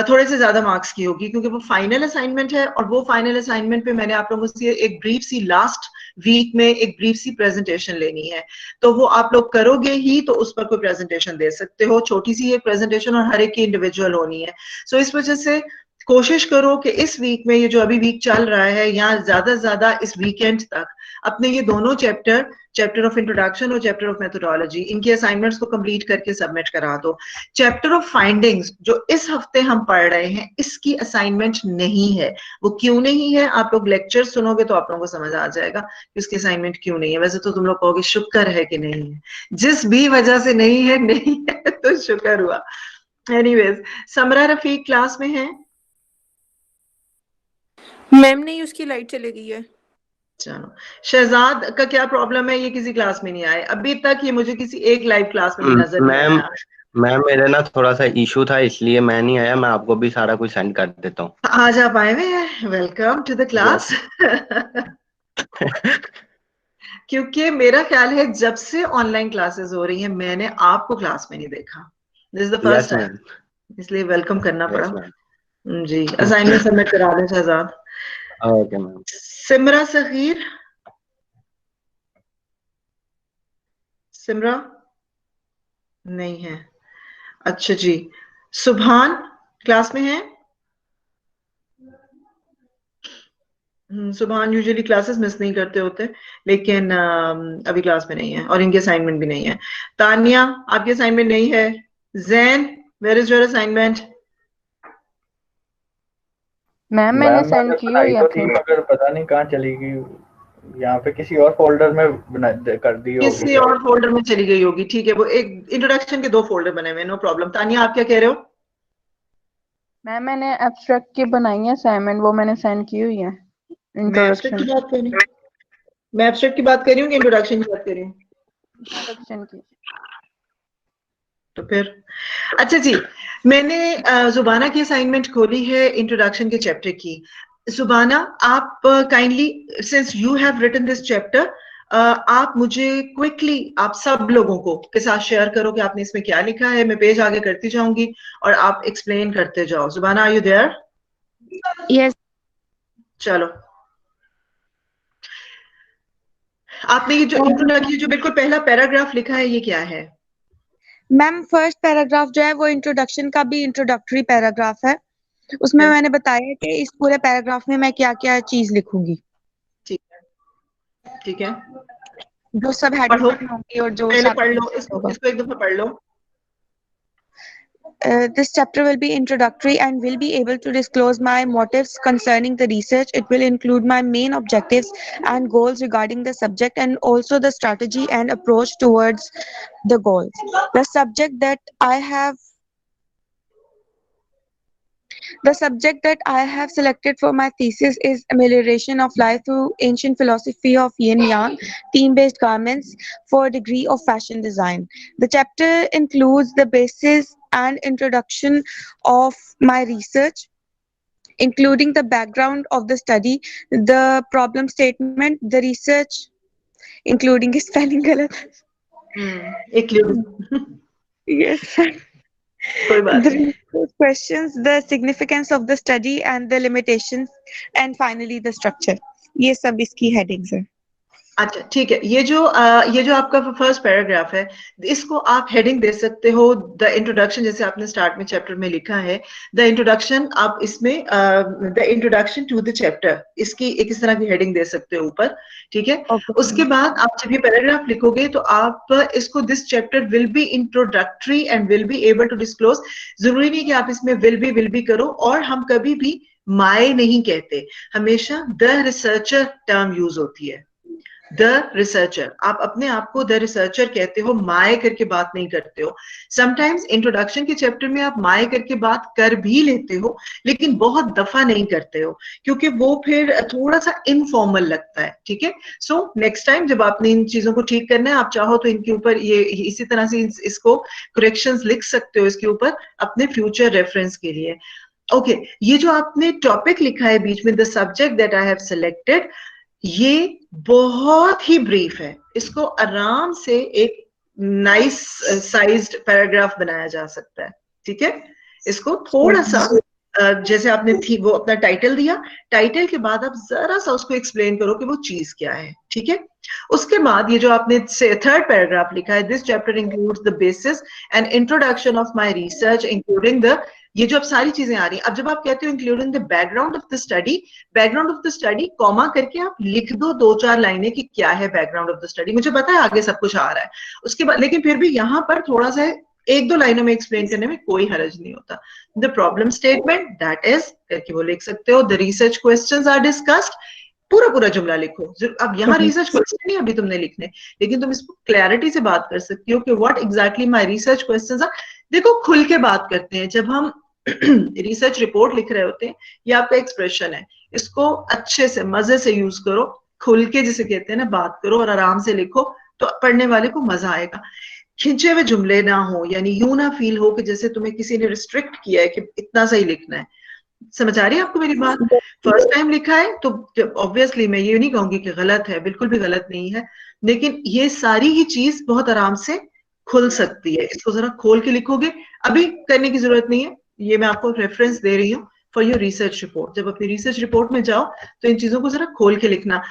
थोड़े से ज्यादा मार्क्स की होगी, क्योंकि वो फाइनल असाइनमेंट है और वो फाइनल असाइनमेंट पे मैंने आप लोगों से एक ब्रीफ सी लास्ट वीक में एक ब्रीफ सी प्रेजेंटेशन लेनी है, तो वो आप लोग करोगे ही तो उस पर कोई प्रेजेंटेशन दे सकते हो। छोटी सी एक प्रेजेंटेशन और हर एक की इंडिविजुअल होनी है। सो इस वजह से कोशिश करो कि इस वीक में, ये जो अभी वीक चल रहा है, या ज्यादा से ज्यादा इस वीकेंड तक अपने ये दोनों चैप्टर ऑफ इंट्रोडक्शन और चैप्टर ऑफ मेथोडोलॉजी, इनके असाइनमेंट्स को कंप्लीट करके सबमिट करा दो। चैप्टर ऑफ फाइंडिंग्स जो इस हफ्ते हम पढ़ रहे हैं, इसकी असाइनमेंट नहीं है। वो क्यों नहीं है, आप लोग लेक्चर सुनोगे तो आप लोगों को समझ आ जाएगा कि उसकी असाइनमेंट क्यों नहीं है। वैसे तो तुम लोग कहोगे शुक्र है कि नहीं है, जिस भी वजह से नहीं है तो शुक्र हुआ। एनीवेज, समरा रफीक क्लास में है? मैम नहीं, उसकी लाइट चली गई है। चलो, शहजाद का क्या प्रॉब्लम है? ये किसी क्लास में नहीं आए अभी तक, ये मुझे किसी एक लाइव क्लास में भी नजर नहीं मैम आया। मैम मेरे ना थोड़ा सा इशू था, इसलिए मैं नहीं आया। मैं आपको भी सारा कुछ सेंड कर देता हूँ। आज आप आए हुए हैं, वेलकम टू द क्लास। क्योंकि मेरा ख्याल है जब से ऑनलाइन क्लासेस हो रही हैं मैंने आपको क्लास में नहीं देखा, this is the first time, इसलिए वेलकम करना पड़ा। जी, असाइनमेंट सबमिट करा दें शहजाद। Okay ma'am. सिमरा सगीर, सिमरा नहीं है, अच्छा जी। सुभान क्लास में है? सुभान यूजुअली क्लासेस मिस नहीं करते होते, लेकिन अभी क्लास में नहीं है और इनके असाइनमेंट भी नहीं है। तानिया, आपकी असाइनमेंट नहीं है। Jain, where is your assignment? Ma'am मैंने सेंड की हुई है थी, मगर पता नहीं कहाँ चली गई। यहाँ पे किसी और फोल्डर में कर दी होगी, किसी और फोल्डर में चली गई होगी। ठीक है, वो एक इंट्रोडक्शन के 2 फोल्डर बने हुए, नो प्रॉब्लम। तानिया, आप क्या कह रहे हो? मैम मैंने एब्स्ट्रैक्ट की बनाई है असाइनमेंट, वो मैंने सेंड की हुई है। मैं एब्स्ट्रैक्ट की बात कर रही हूँ, मैं एब्स्ट्रैक्ट की बात कर रही हूँ कि इंट्रोडक्शन की बात कर रही हूँ? इंट्रोडक्शन की। तो फिर अच्छा जी, मैंने जुबाना की असाइनमेंट खोली है इंट्रोडक्शन के चैप्टर की। जुबाना, आप kindly, since you have written this chapter, आप मुझे क्विकली आप सब लोगों को के साथ शेयर करो कि आपने इसमें क्या लिखा है। मैं पेज आगे करती जाऊंगी और आप एक्सप्लेन करते जाओ। जुबाना, आर यू देयर? यस। चलो, आपने ये जो इंट्रोडक्शन, जो बिल्कुल पहला पैराग्राफ लिखा है, ये क्या है? मैम फर्स्ट पैराग्राफ जो है वो इंट्रोडक्शन का भी इंट्रोडक्टरी पैराग्राफ है। उसमें मैंने बताया कि इस पूरे पैराग्राफ में मैं क्या क्या चीज लिखूंगी। ठीक है, ठीक है, जो सब हेडिंग होंगी और जो पहले पढ़ लो इसको एक दफा पढ़ लो। This chapter will be introductory and will be able to disclose my motives concerning the research. It will include my main objectives and goals regarding the subject and also the strategy and approach towards the goals. The subject that I have selected for my thesis is amelioration of life through ancient philosophy of yin yang, theme-based garments for a degree of fashion design. The chapter includes the basis and introduction of my research, including the background of the study, the problem statement, the research, including spelling galat. Yes. The research questions, the significance of the study and the limitations, and finally the structure. ये सब इसकी headings है। अच्छा, ठीक है, ये जो आपका फर्स्ट पैराग्राफ है, इसको आप हेडिंग दे सकते हो द इंट्रोडक्शन, जैसे आपने स्टार्ट में चैप्टर में लिखा है द इंट्रोडक्शन। आप इसमें the introduction to the chapter, इसकी एक इस तरह की हेडिंग दे सकते हो ऊपर, ठीक है। उसके बाद आप जब ये पैराग्राफ लिखोगे तो आप इसको this chapter will be introductory and will be able to disclose. जरूरी नहीं कि आप इसमें विल बी करो, और हम कभी भी माय नहीं कहते, हमेशा द रिसर्चर टर्म यूज होती है। द रिसर्चर, आप अपने आप को द रिसर्चर कहते हो, माय करके बात नहीं करते हो। समटाइम्स इंट्रोडक्शन के चैप्टर में आप माय करके बात कर भी लेते हो, लेकिन बहुत दफा नहीं करते हो, क्योंकि वो फिर थोड़ा सा इनफॉर्मल लगता है, ठीक है। सो नेक्स्ट टाइम जब आपने इन चीजों को ठीक करना है, आप चाहो तो इनके ऊपर ये इसी तरह से इसको करेक्शंस लिख सकते हो इसके ऊपर अपने फ्यूचर रेफरेंस के लिए। ओके, ये जो आपने टॉपिक लिखा है बीच में, the subject that I have selected, ये बहुत ही ब्रीफ है, इसको आराम से एक नाइस साइज्ड पैराग्राफ बनाया जा सकता है, ठीक है। इसको थोड़ा सा जैसे आपने वो अपना टाइटल दिया, टाइटल के बाद आप जरा सा उसको एक्सप्लेन करो कि वो चीज क्या है, ठीक है। उसके बाद ये जो आपने थर्ड पैराग्राफ लिखा है, this chapter includes the basis and introduction of my research including the, ये जो अब सारी चीजें आ रही हैं, अब जब आप कहते हो including the background of the study, comma करके आप लिख दो 2-4 लाइनें कि क्या है बैकग्राउंड ऑफ द स्टडी। मुझे पता है आगे सब कुछ आ रहा है उसके बाद, लेकिन फिर भी यहाँ पर थोड़ा सा 1-2 लाइनों में एक्सप्लेन करने में कोई हर्ज नहीं होता। The problem statement that is करके वो लिख सकते हो। The research questions are discussed, पूरा जुमला लिखो। अब यहाँ रिसर्च क्वेश्चन नहीं अभी तुमने लिखने, लेकिन तुम इसको क्लैरिटी से बात कर सकती हो कि what exactly my research questions are. देखो, खुल के बात करते हैं जब हम रिसर्च रिपोर्ट लिख रहे होते हैं, ये आपका एक्सप्रेशन है, इसको अच्छे से मजे से यूज करो, खुल के जिसे कहते हैं ना बात करो और आराम से लिखो, तो पढ़ने वाले को मजा आएगा। खिंचे हुए जुमले ना हो, यानी यूं ना फील हो कि जैसे तुम्हें किसी ने रिस्ट्रिक्ट किया है कि इतना सही लिखना है। समझ आ रही है आपको मेरी बात? फर्स्ट टाइम लिखा है तो ऑब्वियसली मैं ये नहीं कहूंगी कि गलत है, बिल्कुल भी गलत नहीं है, लेकिन ये सारी ही चीज बहुत आराम से खुल सकती है। इसको जरा खोल के लिखोगे, अभी करने की जरूरत नहीं है, ये मैं आपको रेफरेंस दे रही हूँ फॉर योर रिसर्च रिपोर्ट। जब अपनी रिसर्च रिपोर्ट में जाओ तो इन चीजों को जरा खोल के लिखना।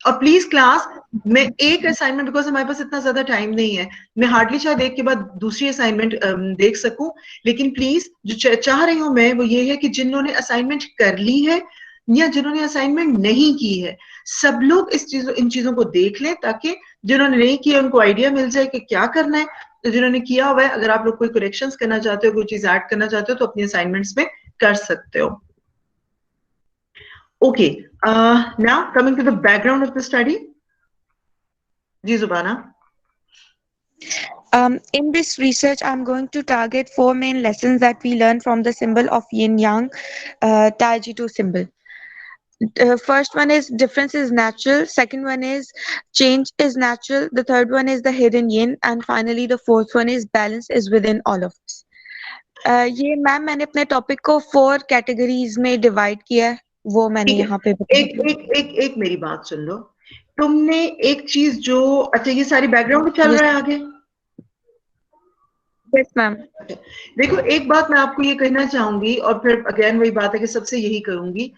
और प्लीज क्लास में एक असाइनमेंट, बिकॉज हमारे पास इतना ज्यादा टाइम नहीं है, मैं हार्डली शायद एक के बाद दूसरी असाइनमेंट देख सकूं, लेकिन प्लीज जो चाह रही हूं मैं वो ये है कि जिन्होंने असाइनमेंट कर ली है या जिन्होंने असाइनमेंट नहीं की है, सब लोग इन चीजों को देख लें, ताकि जिन्होंने नहीं किया उनको आइडिया मिल जाए कि क्या करना है। तो जिन्होंने किया हुआ है, अगर आप लोग कोई करेक्शंस करना चाहते हो, कोई चीज ऐड करना चाहते हो, तो अपनी असाइनमेंट्स में कर सकते हो। Okay, now coming to the background of the study. Ji Zubana. In this research, I'm going to target 4 main lessons that we learn from the symbol of yin yang, Taiji-2 symbol. First one is difference is natural. Second one is change is natural. The third one is the hidden yin, and finally the fourth one is balance is within all of us. ये मैम मैंने अपने टॉपिक को 4 कैटेगरीज में डिवाइड किया है, वो मैंने यहाँ पे एक मेरी बात सुन लो। तुमने एक चीज जो, अच्छा ये सारी बैकग्राउंड चल रहा है आगे? Yes ma'am. देखो एक बात मैं आपको ये कहना चाहूंगी, और फिर अगेन वही बात है कि सबसे यही करूंगी,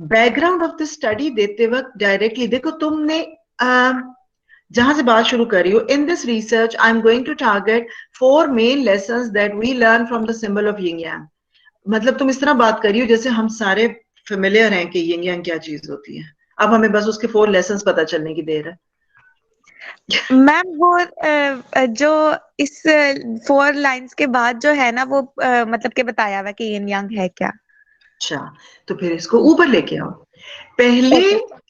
बैकग्राउंड ऑफ द स्टडी देते वक्त डायरेक्टली देखो, तुमने जहां से बात शुरू कर रही हो, in this research I am going to target 4 main lessons that we learn from the symbol of yin yang. मतलब तुम इस तरह बात कर रही हो जैसे हम सारे फेमिलियर हैं कि यिंग यांग क्या चीज होती है, अब हमें बस उसके 4 लेसन्स पता चलने की देर है। मैम वो जो इस 4 लाइंस के बाद जो है ना, वो मतलब के बताया हुआ कि यिंग यांग है क्या। अच्छा, तो फिर इसको ऊपर लेके आओ। पहले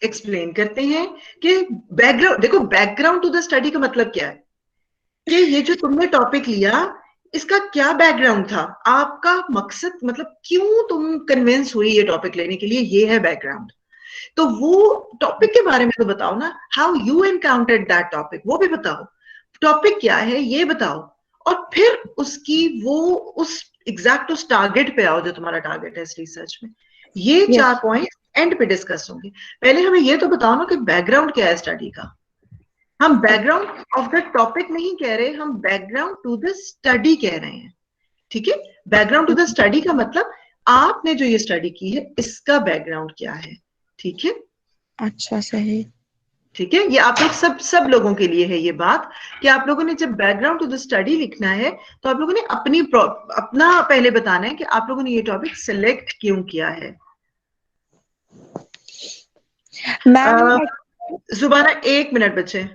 एक्सप्लेन करते हैं कि बैकग्राउंड, देखो बैकग्राउंड टू द स्टडी का मतलब क्या है, कि ये जो तुमने टॉपिक लिया इसका क्या बैकग्राउंड था, आपका मकसद, मतलब क्यों तुम कन्विंस हुई ये टॉपिक लेने के लिए, ये है बैकग्राउंड। तो वो टॉपिक के बारे में तो बताओ ना, how you encountered that topic, वो भी बताओ, टॉपिक क्या है ये बताओ, और फिर उसकी वो उस एग्जैक्ट उस टारगेट पे आओ जो तुम्हारा टारगेट है इस रिसर्च में। ये 4 पॉइंट एंड पे डिस्कस होंगे। पहले हमें ये तो बताओ ना कि बैकग्राउंड क्या है स्टडी का। हम बैकग्राउंड ऑफ द टॉपिक नहीं कह रहे, हम बैकग्राउंड टू द स्टडी कह रहे हैं, ठीक है। बैकग्राउंड टू द स्टडी का मतलब आपने जो ये स्टडी की है इसका बैकग्राउंड क्या है, ठीक है। अच्छा सही, ठीक है। ये आप लोग सब लोगों के लिए है ये बात, कि आप लोगों ने जब बैकग्राउंड टू द स्टडी लिखना है तो आप लोगों ने अपना पहले बताना है कि आप लोगों ने ये टॉपिक सिलेक्ट क्यों किया है। जुबाना 1 मिनट बचे।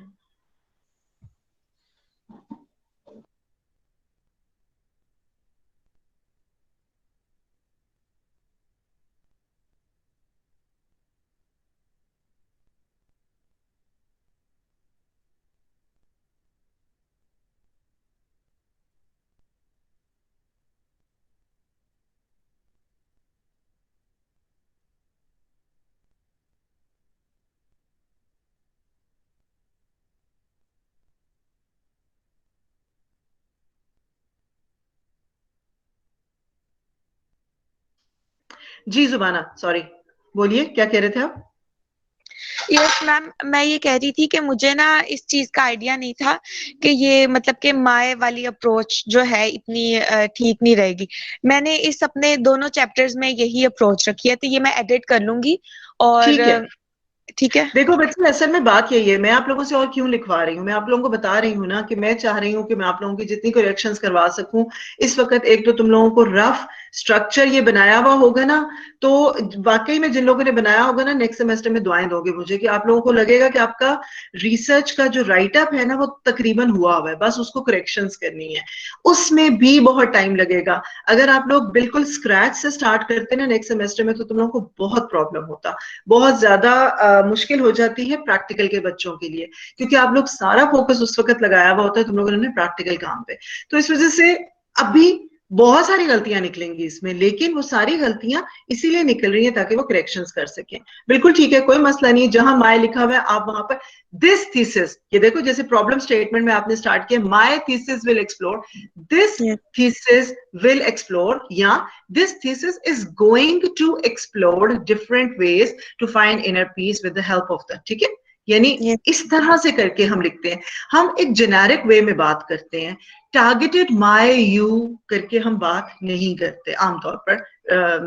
जी जुबाना, सॉरी, बोलिए क्या कह रहे थे आप? यस मैम, मैं ये कह रही थी कि मुझे ना इस चीज का आइडिया नहीं था कि ये मतलब कि माए वाली अप्रोच जो है इतनी ठीक नहीं रहेगी। मैंने इस अपने दोनों चैप्टर्स में यही अप्रोच रखी है, तो ये मैं एडिट कर लूंगी। और ठीक है। देखो बच्चे, असल में बात यही है, मैं आप लोगों से और क्यों लिखवा रही हूँ, मैं आप लोगों को बता रही हूँ ना कि मैं चाह रही हूँ कि मैं आप लोगों की जितनी करेक्शंस करवा सकूं इस वक्त। एक तो तुम लोगों को रफ स्ट्रक्चर ये बनाया हुआ होगा ना, तो वाकई में जिन लोगों ने बनाया होगा ना, नेक्स्ट सेमेस्टर में दुआएं दोगे मुझे, कि आप लोगों को लगेगा कि आपका रिसर्च का जो राइटअप है ना वो तकरीबन हुआ हुआ है, बस उसको करेक्शंस करनी है। उसमें भी बहुत टाइम लगेगा। अगर आप लोग बिल्कुल स्क्रैच से स्टार्ट करते ना नेक्स्ट सेमेस्टर में, तो तुम लोगों को बहुत प्रॉब्लम होता, बहुत ज्यादा मुश्किल हो जाती है प्रैक्टिकल के बच्चों के लिए, क्योंकि आप लोग सारा फोकस उस वक्त लगाया हुआ होता है तुम लोगों ने प्रैक्टिकल काम पे। तो इस वजह से अभी बहुत सारी गलतियां निकलेंगी इसमें, लेकिन वो सारी गलतियां इसीलिए निकल रही हैं ताकि वो करेक्शंस कर सकें। बिल्कुल ठीक है, कोई मसला नहीं। जहां माय लिखा हुआ है आप वहां पर दिस थीसिस, ये देखो जैसे प्रॉब्लम स्टेटमेंट में आपने स्टार्ट किया, my thesis will explore, this thesis will explore, या this thesis is going to explore different ways to find inner peace with the help of the, ठीक है। यानी इस तरह से करके हम लिखते हैं। हम एक जेनेरिक वे में बात करते हैं, टारगेटेड माय यू करके हम बात नहीं करते आमतौर पर।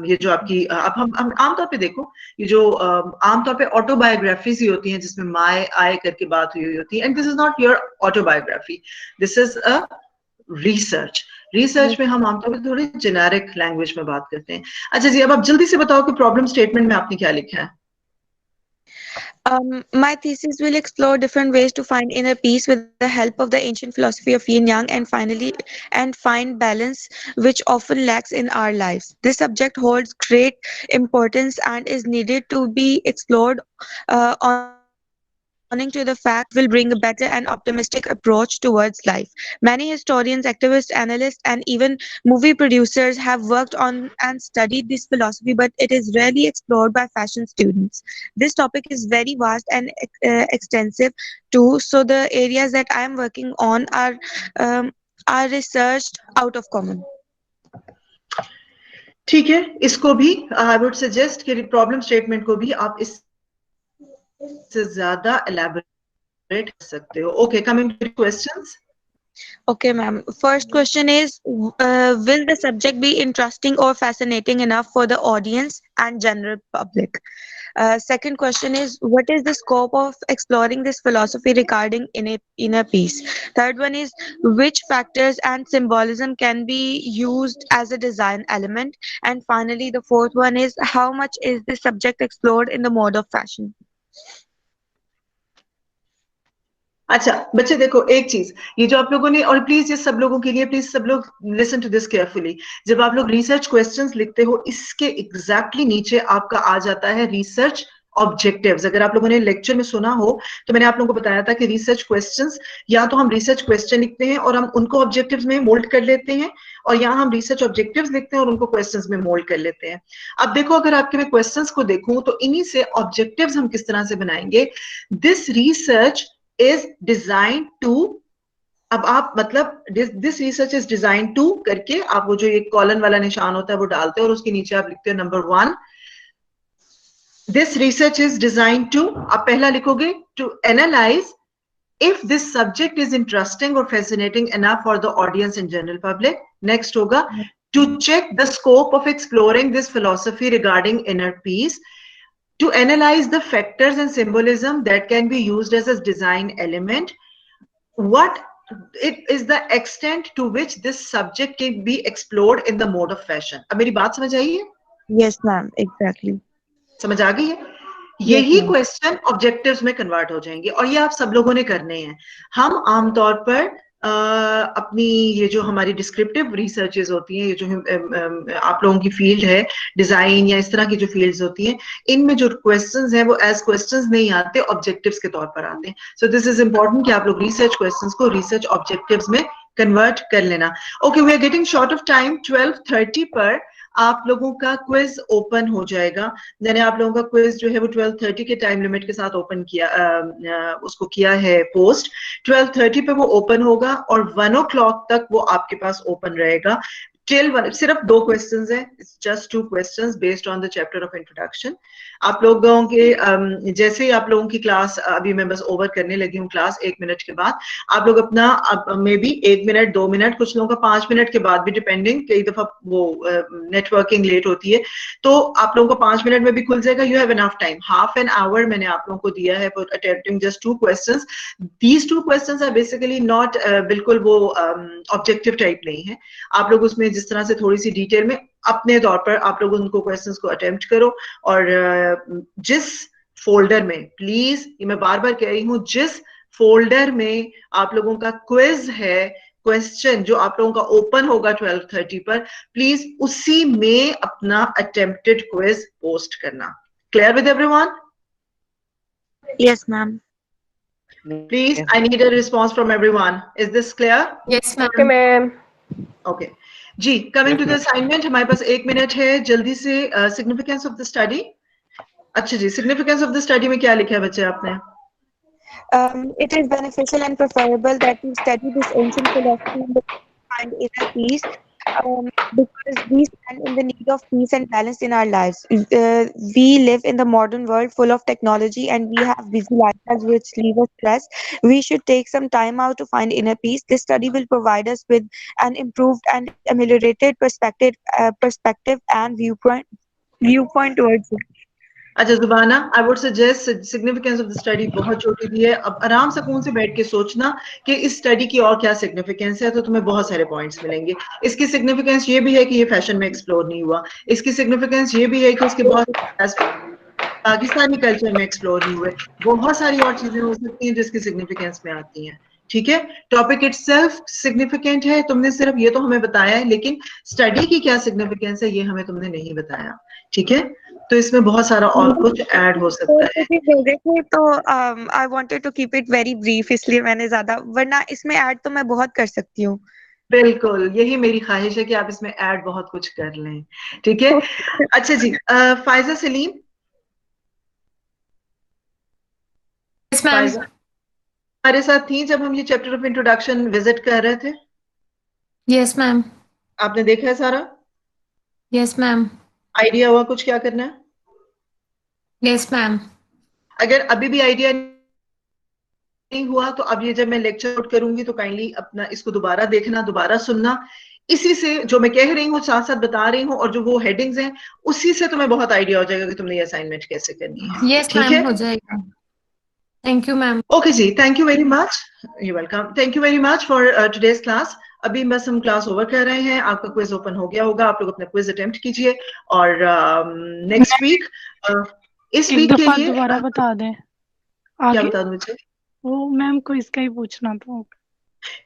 ये जो आपकी अब हम आमतौर पे देखो, ये जो आमतौर पे ऑटोबायोग्राफीज ही होती हैं जिसमें माय आय करके बात हुई होती है, and this is not your autobiography, this is a research में हम आमतौर पर थोड़ी जेनेरिक लैंग्वेज में बात करते हैं। अच्छा जी, अब आप जल्दी से बताओ कि प्रॉब्लम स्टेटमेंट में आपने क्या लिखा है? My thesis will explore different ways to find inner peace with the help of the ancient philosophy of yin yang and find balance which often lacks in our lives. This subject holds great importance and is needed to be explored owing to the fact will bring a better and optimistic approach towards life. Many historians, activists, analysts, and even movie producers have worked on and studied this philosophy, but it is rarely explored by fashion students. This topic is very vast and extensive too, so the areas that I am working on are researched out of common. ठीक है, इसको भी आई वुड सजेस्ट कि प्रॉब्लम स्टेटमेंट को भी आप इस से ज्यादा elaborate कर सकते हो। Okay, coming to questions. Okay, ma'am. First question is, will the subject be interesting or fascinating enough for the audience and general public? Second question is, what is the scope of exploring this philosophy regarding inner peace? Third one is, which factors and symbolism can be used as a design element? And finally, the fourth one is, how much is this subject explored in the mode of fashion? अच्छा बच्चे देखो एक चीज, ये जो आप लोगों ने, और प्लीज ये सब लोगों के लिए, प्लीज सब लोग लिसन टू दिस केयरफुली, जब आप लोग रिसर्च क्वेश्चंस लिखते हो इसके एग्जैक्टली नीचे आपका आ जाता है रिसर्च ऑब्जेक्टिव्स। अगर आप लोगों ने लेक्चर में सुना हो तो मैंने आप लोगों को बताया था कि रिसर्च क्वेश्चंस, या तो हम रिसर्च क्वेश्चन लिखते हैं और हम उनको ऑब्जेक्टिव्स में मोल्ड कर लेते हैं, और यहाँ हम रिसर्च ऑब्जेक्टिव्स लिखते हैं और उनको क्वेश्चंस में मोल्ड कर लेते हैं। अब देखो, अगर आपके मैं क्वेश्चंस को देखूं तो इन्हीं से ऑब्जेक्टिव्स हम किस तरह से बनाएंगे। This research is designed to, अब आप मतलब this research is designed to करके आप वो जो एक कॉलन वाला निशान होता है वो डालते हो और उसके नीचे आप लिखते हो number 1, this research is designed to, आप पहला लिखोगे to analyze if this subject is interesting or fascinating enough for the audience and general public. Next होगा to check the scope of exploring this philosophy regarding inner peace, to analyze the factors and symbolism that can be used as a design element, what it is the extent to which this subject can be explored in the mode of fashion. अब मेरी बात समझ आई है? Yes, ma'am. Exactly. समझ आ गई है? यही क्वेश्चन ऑब्जेक्टिव्स में कन्वर्ट हो जाएंगे और ये आप सब लोगों ने करने हैं। हम आमतौर पर अपनी ये जो हमारी डिस्क्रिप्टिव रिसर्चेस होती हैं, ये जो आप लोगों की फील्ड है डिजाइन या इस तरह की जो फील्ड्स होती हैं, इनमें जो क्वेश्चंस हैं वो एज क्वेश्चंस नहीं आते, ऑब्जेक्टिव्स के तौर पर आते हैं। सो दिस इज इंपॉर्टेंट कि आप लोग रिसर्च क्वेश्चंस को रिसर्च ऑब्जेक्टिव्स में कन्वर्ट कर लेना। Okay, we are getting short of time. 12:30 पर आप लोगों का क्विज ओपन हो जाएगा। मैंने आप लोगों का क्विज जो है वो 12:30 के टाइम लिमिट के साथ ओपन किया, उसको किया है पोस्ट। 12:30 पे वो ओपन होगा और 1 o'clock तक वो आपके पास ओपन रहेगा। टिल 1, सिर्फ 2 क्वेश्चंस हैं, just 2 questions based on the chapter of introduction. आप लोगों के जैसे ही आप लोगों की क्लास, अभी मैं बस ओवर करने लगी हूँ क्लास 1 मिनट के बाद, आप लोग अपना मे बी 1 मिनट 2 मिनट, कुछ लोगों का 5 मिनट के बाद भी, डिपेंडिंग, कई दफा वो नेटवर्किंग लेट होती है तो आप लोगों को 5 मिनट में भी खुल जाएगा। You have enough time, half an hour मैंने आप लोगों को दिया है for attempting just 2 questions. These 2 questions are basically not बिल्कुल वो ऑब्जेक्टिव टाइप नहीं है। आप लोग उसमें जिस तरह से थोड़ी सी डिटेल में अपने तौर पर आप लोग उनको क्वेश्चंस को अटेम्प्ट करो, और जिस फोल्डर में, प्लीज ये मैं बार बार कह रही हूँ, जिस फोल्डर में आप लोगों का क्विज है, क्वेश्चन जो आप लोगों का ओपन होगा 12:30 पर, प्लीज उसी में अपना अटेम्प्टेड क्विज पोस्ट करना। Clear with everyone? Yes, ma'am. Please, I need a response from everyone. Is this clear? Yes, ma'am. Okay, ma'am. Okay. जी, कमिंग टू द असाइनमेंट, हमारे पास 1 मिनट है, जल्दी से सिग्निफिकेंस ऑफ द स्टडी। अच्छा जी, सिग्निफिकेंस ऑफ द स्टडी में क्या लिखा है बच्चे आपने? It is beneficial and preferable that you study this ancient philosophy and find inner peace. because we stand in the need of peace and balance in our lives. We live in the modern world full of technology, and we have busy lifestyles which leave us stressed. We should take some time out to find inner peace. This study will provide us with an improved and ameliorated perspective and viewpoint towards it. अच्छा Zubana, I would suggest significance of the study बहुत छोटी दी है। अब आराम सुकून से बैठ के सोचना कि इस स्टडी की और क्या सिग्निफिकेंस है, तो तुम्हें बहुत सारे पॉइंट्स मिलेंगे। इसकी सिग्निफिकेंस ये भी है कि ये फैशन में एक्सप्लोर नहीं हुआ। इसकी सिग्निफिकेंस ये भी है कि इसके बहुत पाकिस्तानी कल्चर में एक्सप्लोर नहीं हुए। बहुत सारी और चीजें हो सकती हैं जिसकी सिग्निफिकेंस में आती हैं। ठीक है, टॉपिक इटसेल्फ सिग्निफिकेंट है, तुमने सिर्फ ये तो हमें बताया है, लेकिन स्टडी की क्या सिग्निफिकेंस है ये हमें तुमने नहीं बताया। ठीक है, तो इसमें बहुत सारा और कुछ ऐड हो सकता है। तो I wanted to keep it very brief, इसलिए मैंने ज्यादा, वरना इसमें ऐड तो मैं बहुत कर सकती हूँ। बिल्कुल, यही मेरी ख्वाहिश है कि आप इसमें ऐड बहुत कुछ कर लें। ठीक है, अच्छा जी, फायजा सलीम। फायजा हमारे साथ थी जब हम ये चैप्टर ऑफ इंट्रोडक्शन विजिट कर रहे थे। Yes ma'am. आपने देखा है सारा? Yes ma'am. आइडिया हुआ कुछ क्या करना है? Yes ma'am. अगर अभी भी आइडिया नहीं हुआ तो अब ये जब मैं लेक्चर आउट करूंगी तो काइंडली अपना इसको दोबारा देखना, दोबारा सुनना। इसी से जो मैं कह रही हूँ साथ साथ बता रही हूँ, और जो वो हेडिंग्स हैं उसी से तुम्हें बहुत आइडिया हो जाएगा कि तुमने ये असाइनमेंट कैसे करनी है। यस मैम, हो जाएगा। Thank you ma'am. ओके जी, thank you very much. You welcome. Thank you very much for today's class. अभी बस हम क्लास ओवर कर रहे हैं, आपका क्विज ओपन हो गया होगा, आप लोग अपना क्विज अटेम्प्ट कीजिए, और नेक्स्ट वीक इस वीक के लिए दोबारा बता दें। क्या बता दूं मुझे? वो मैम को इसका ही पूछना था।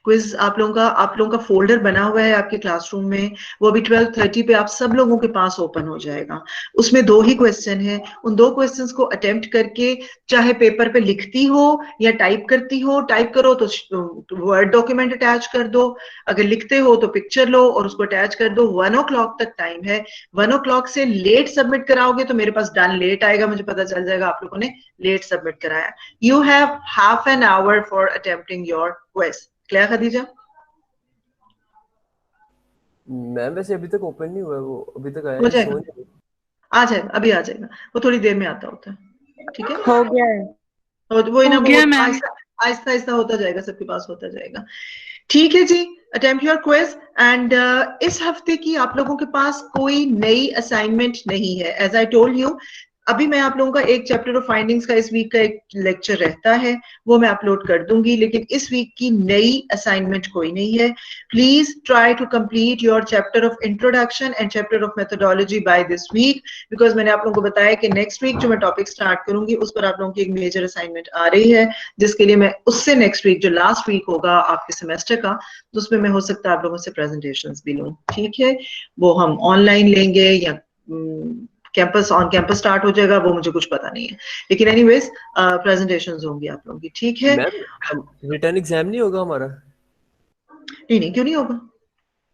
क्विज आप लोगों का फोल्डर बना हुआ है आपके क्लासरूम में, वो अभी 12:30 पे आप सब लोगों के पास ओपन हो जाएगा। उसमें 2 ही क्वेश्चन है, उन 2 क्वेश्चंस को अटेम्प्ट करके चाहे पेपर पे लिखती हो या टाइप करती हो, टाइप करो तो वर्ड डॉक्यूमेंट अटैच कर दो, अगर लिखते हो तो पिक्चर लो और उसको अटैच कर दो। 1 o'clock तक टाइम है। 1 o'clock से लेट सबमिट कराओगे तो मेरे पास डन लेट आएगा, मुझे पता चल जाएगा आप लोगों ने लेट सबमिट कराया। You have half an hour for attempting your quiz। Clear Khadija? Ma'am वैसे अभी तक ओपन नहीं हुआ है, वो अभी तक आया हो जाएगा, आ जाएगा, अभी आ जाएगा, वो थोड़ी देर में आता होता है। ठीक है, हो गया है, वो ना आहिस्ता आहिस्ता होता जाएगा, सबके पास होता जाएगा। ठीक है जी, अटेम्प्ट योर क्विज। एंड इस हफ्ते की आप लोगों के पास कोई नई असाइनमेंट नहीं है। एज आई टोल्ड यू, अभी मैं आप लोगों का एक चैप्टर ऑफ फाइंडिंग्स का इस वीक का एक लेक्चर रहता है, वो मैं अपलोड कर दूंगी, लेकिन इस वीक की नई असाइनमेंट कोई नहीं है। Please try to complete your chapter of introduction and chapter of methodology by this week, because मैंने आप लोगों को बताया कि नेक्स्ट वीक जो मैं टॉपिक स्टार्ट करूंगी उस पर आप लोगों की एक मेजर असाइनमेंट आ रही है, जिसके लिए मैं उससे नेक्स्ट वीक जो लास्ट वीक होगा आपके सेमेस्टर का, तो उसमें मैं हो सकता है आप लोगों से प्रेजेंटेशंस भी लूं। ठीक है, वो हम ऑनलाइन लेंगे या कैंपस ऑन कैंपस स्टार्ट हो जाएगा, वो मुझे कुछ पता नहीं है, लेकिन एनीवेज प्रेजेंटेशंस होंगी आप लोगों की। ठीक है, मैम रिटर्न एग्जाम नहीं होगा हमारा? नहीं, क्यों नहीं होगा?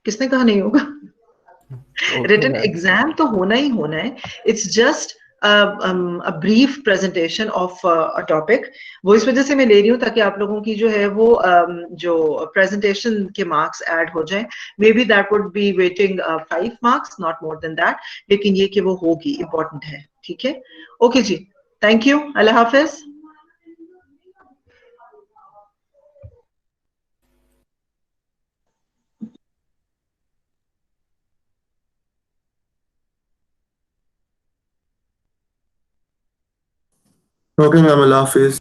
किसने कहा नहीं होगा? रिटन एग्जाम तो होना ही होना है। It's just a brief presentation of a topic। वो इस वजह से मैं ले रही हूँ ताकि आप लोगों की जो है वो जो presentation के marks add हो जाएं। Maybe that would be waiting 5 marks, not more than that, लेकिन ये कि वो होगी, important है। ठीक है, ओके जी, थैंक यू, अल्लाह हाफिज। Okay, ma'am, Allah Hafiz।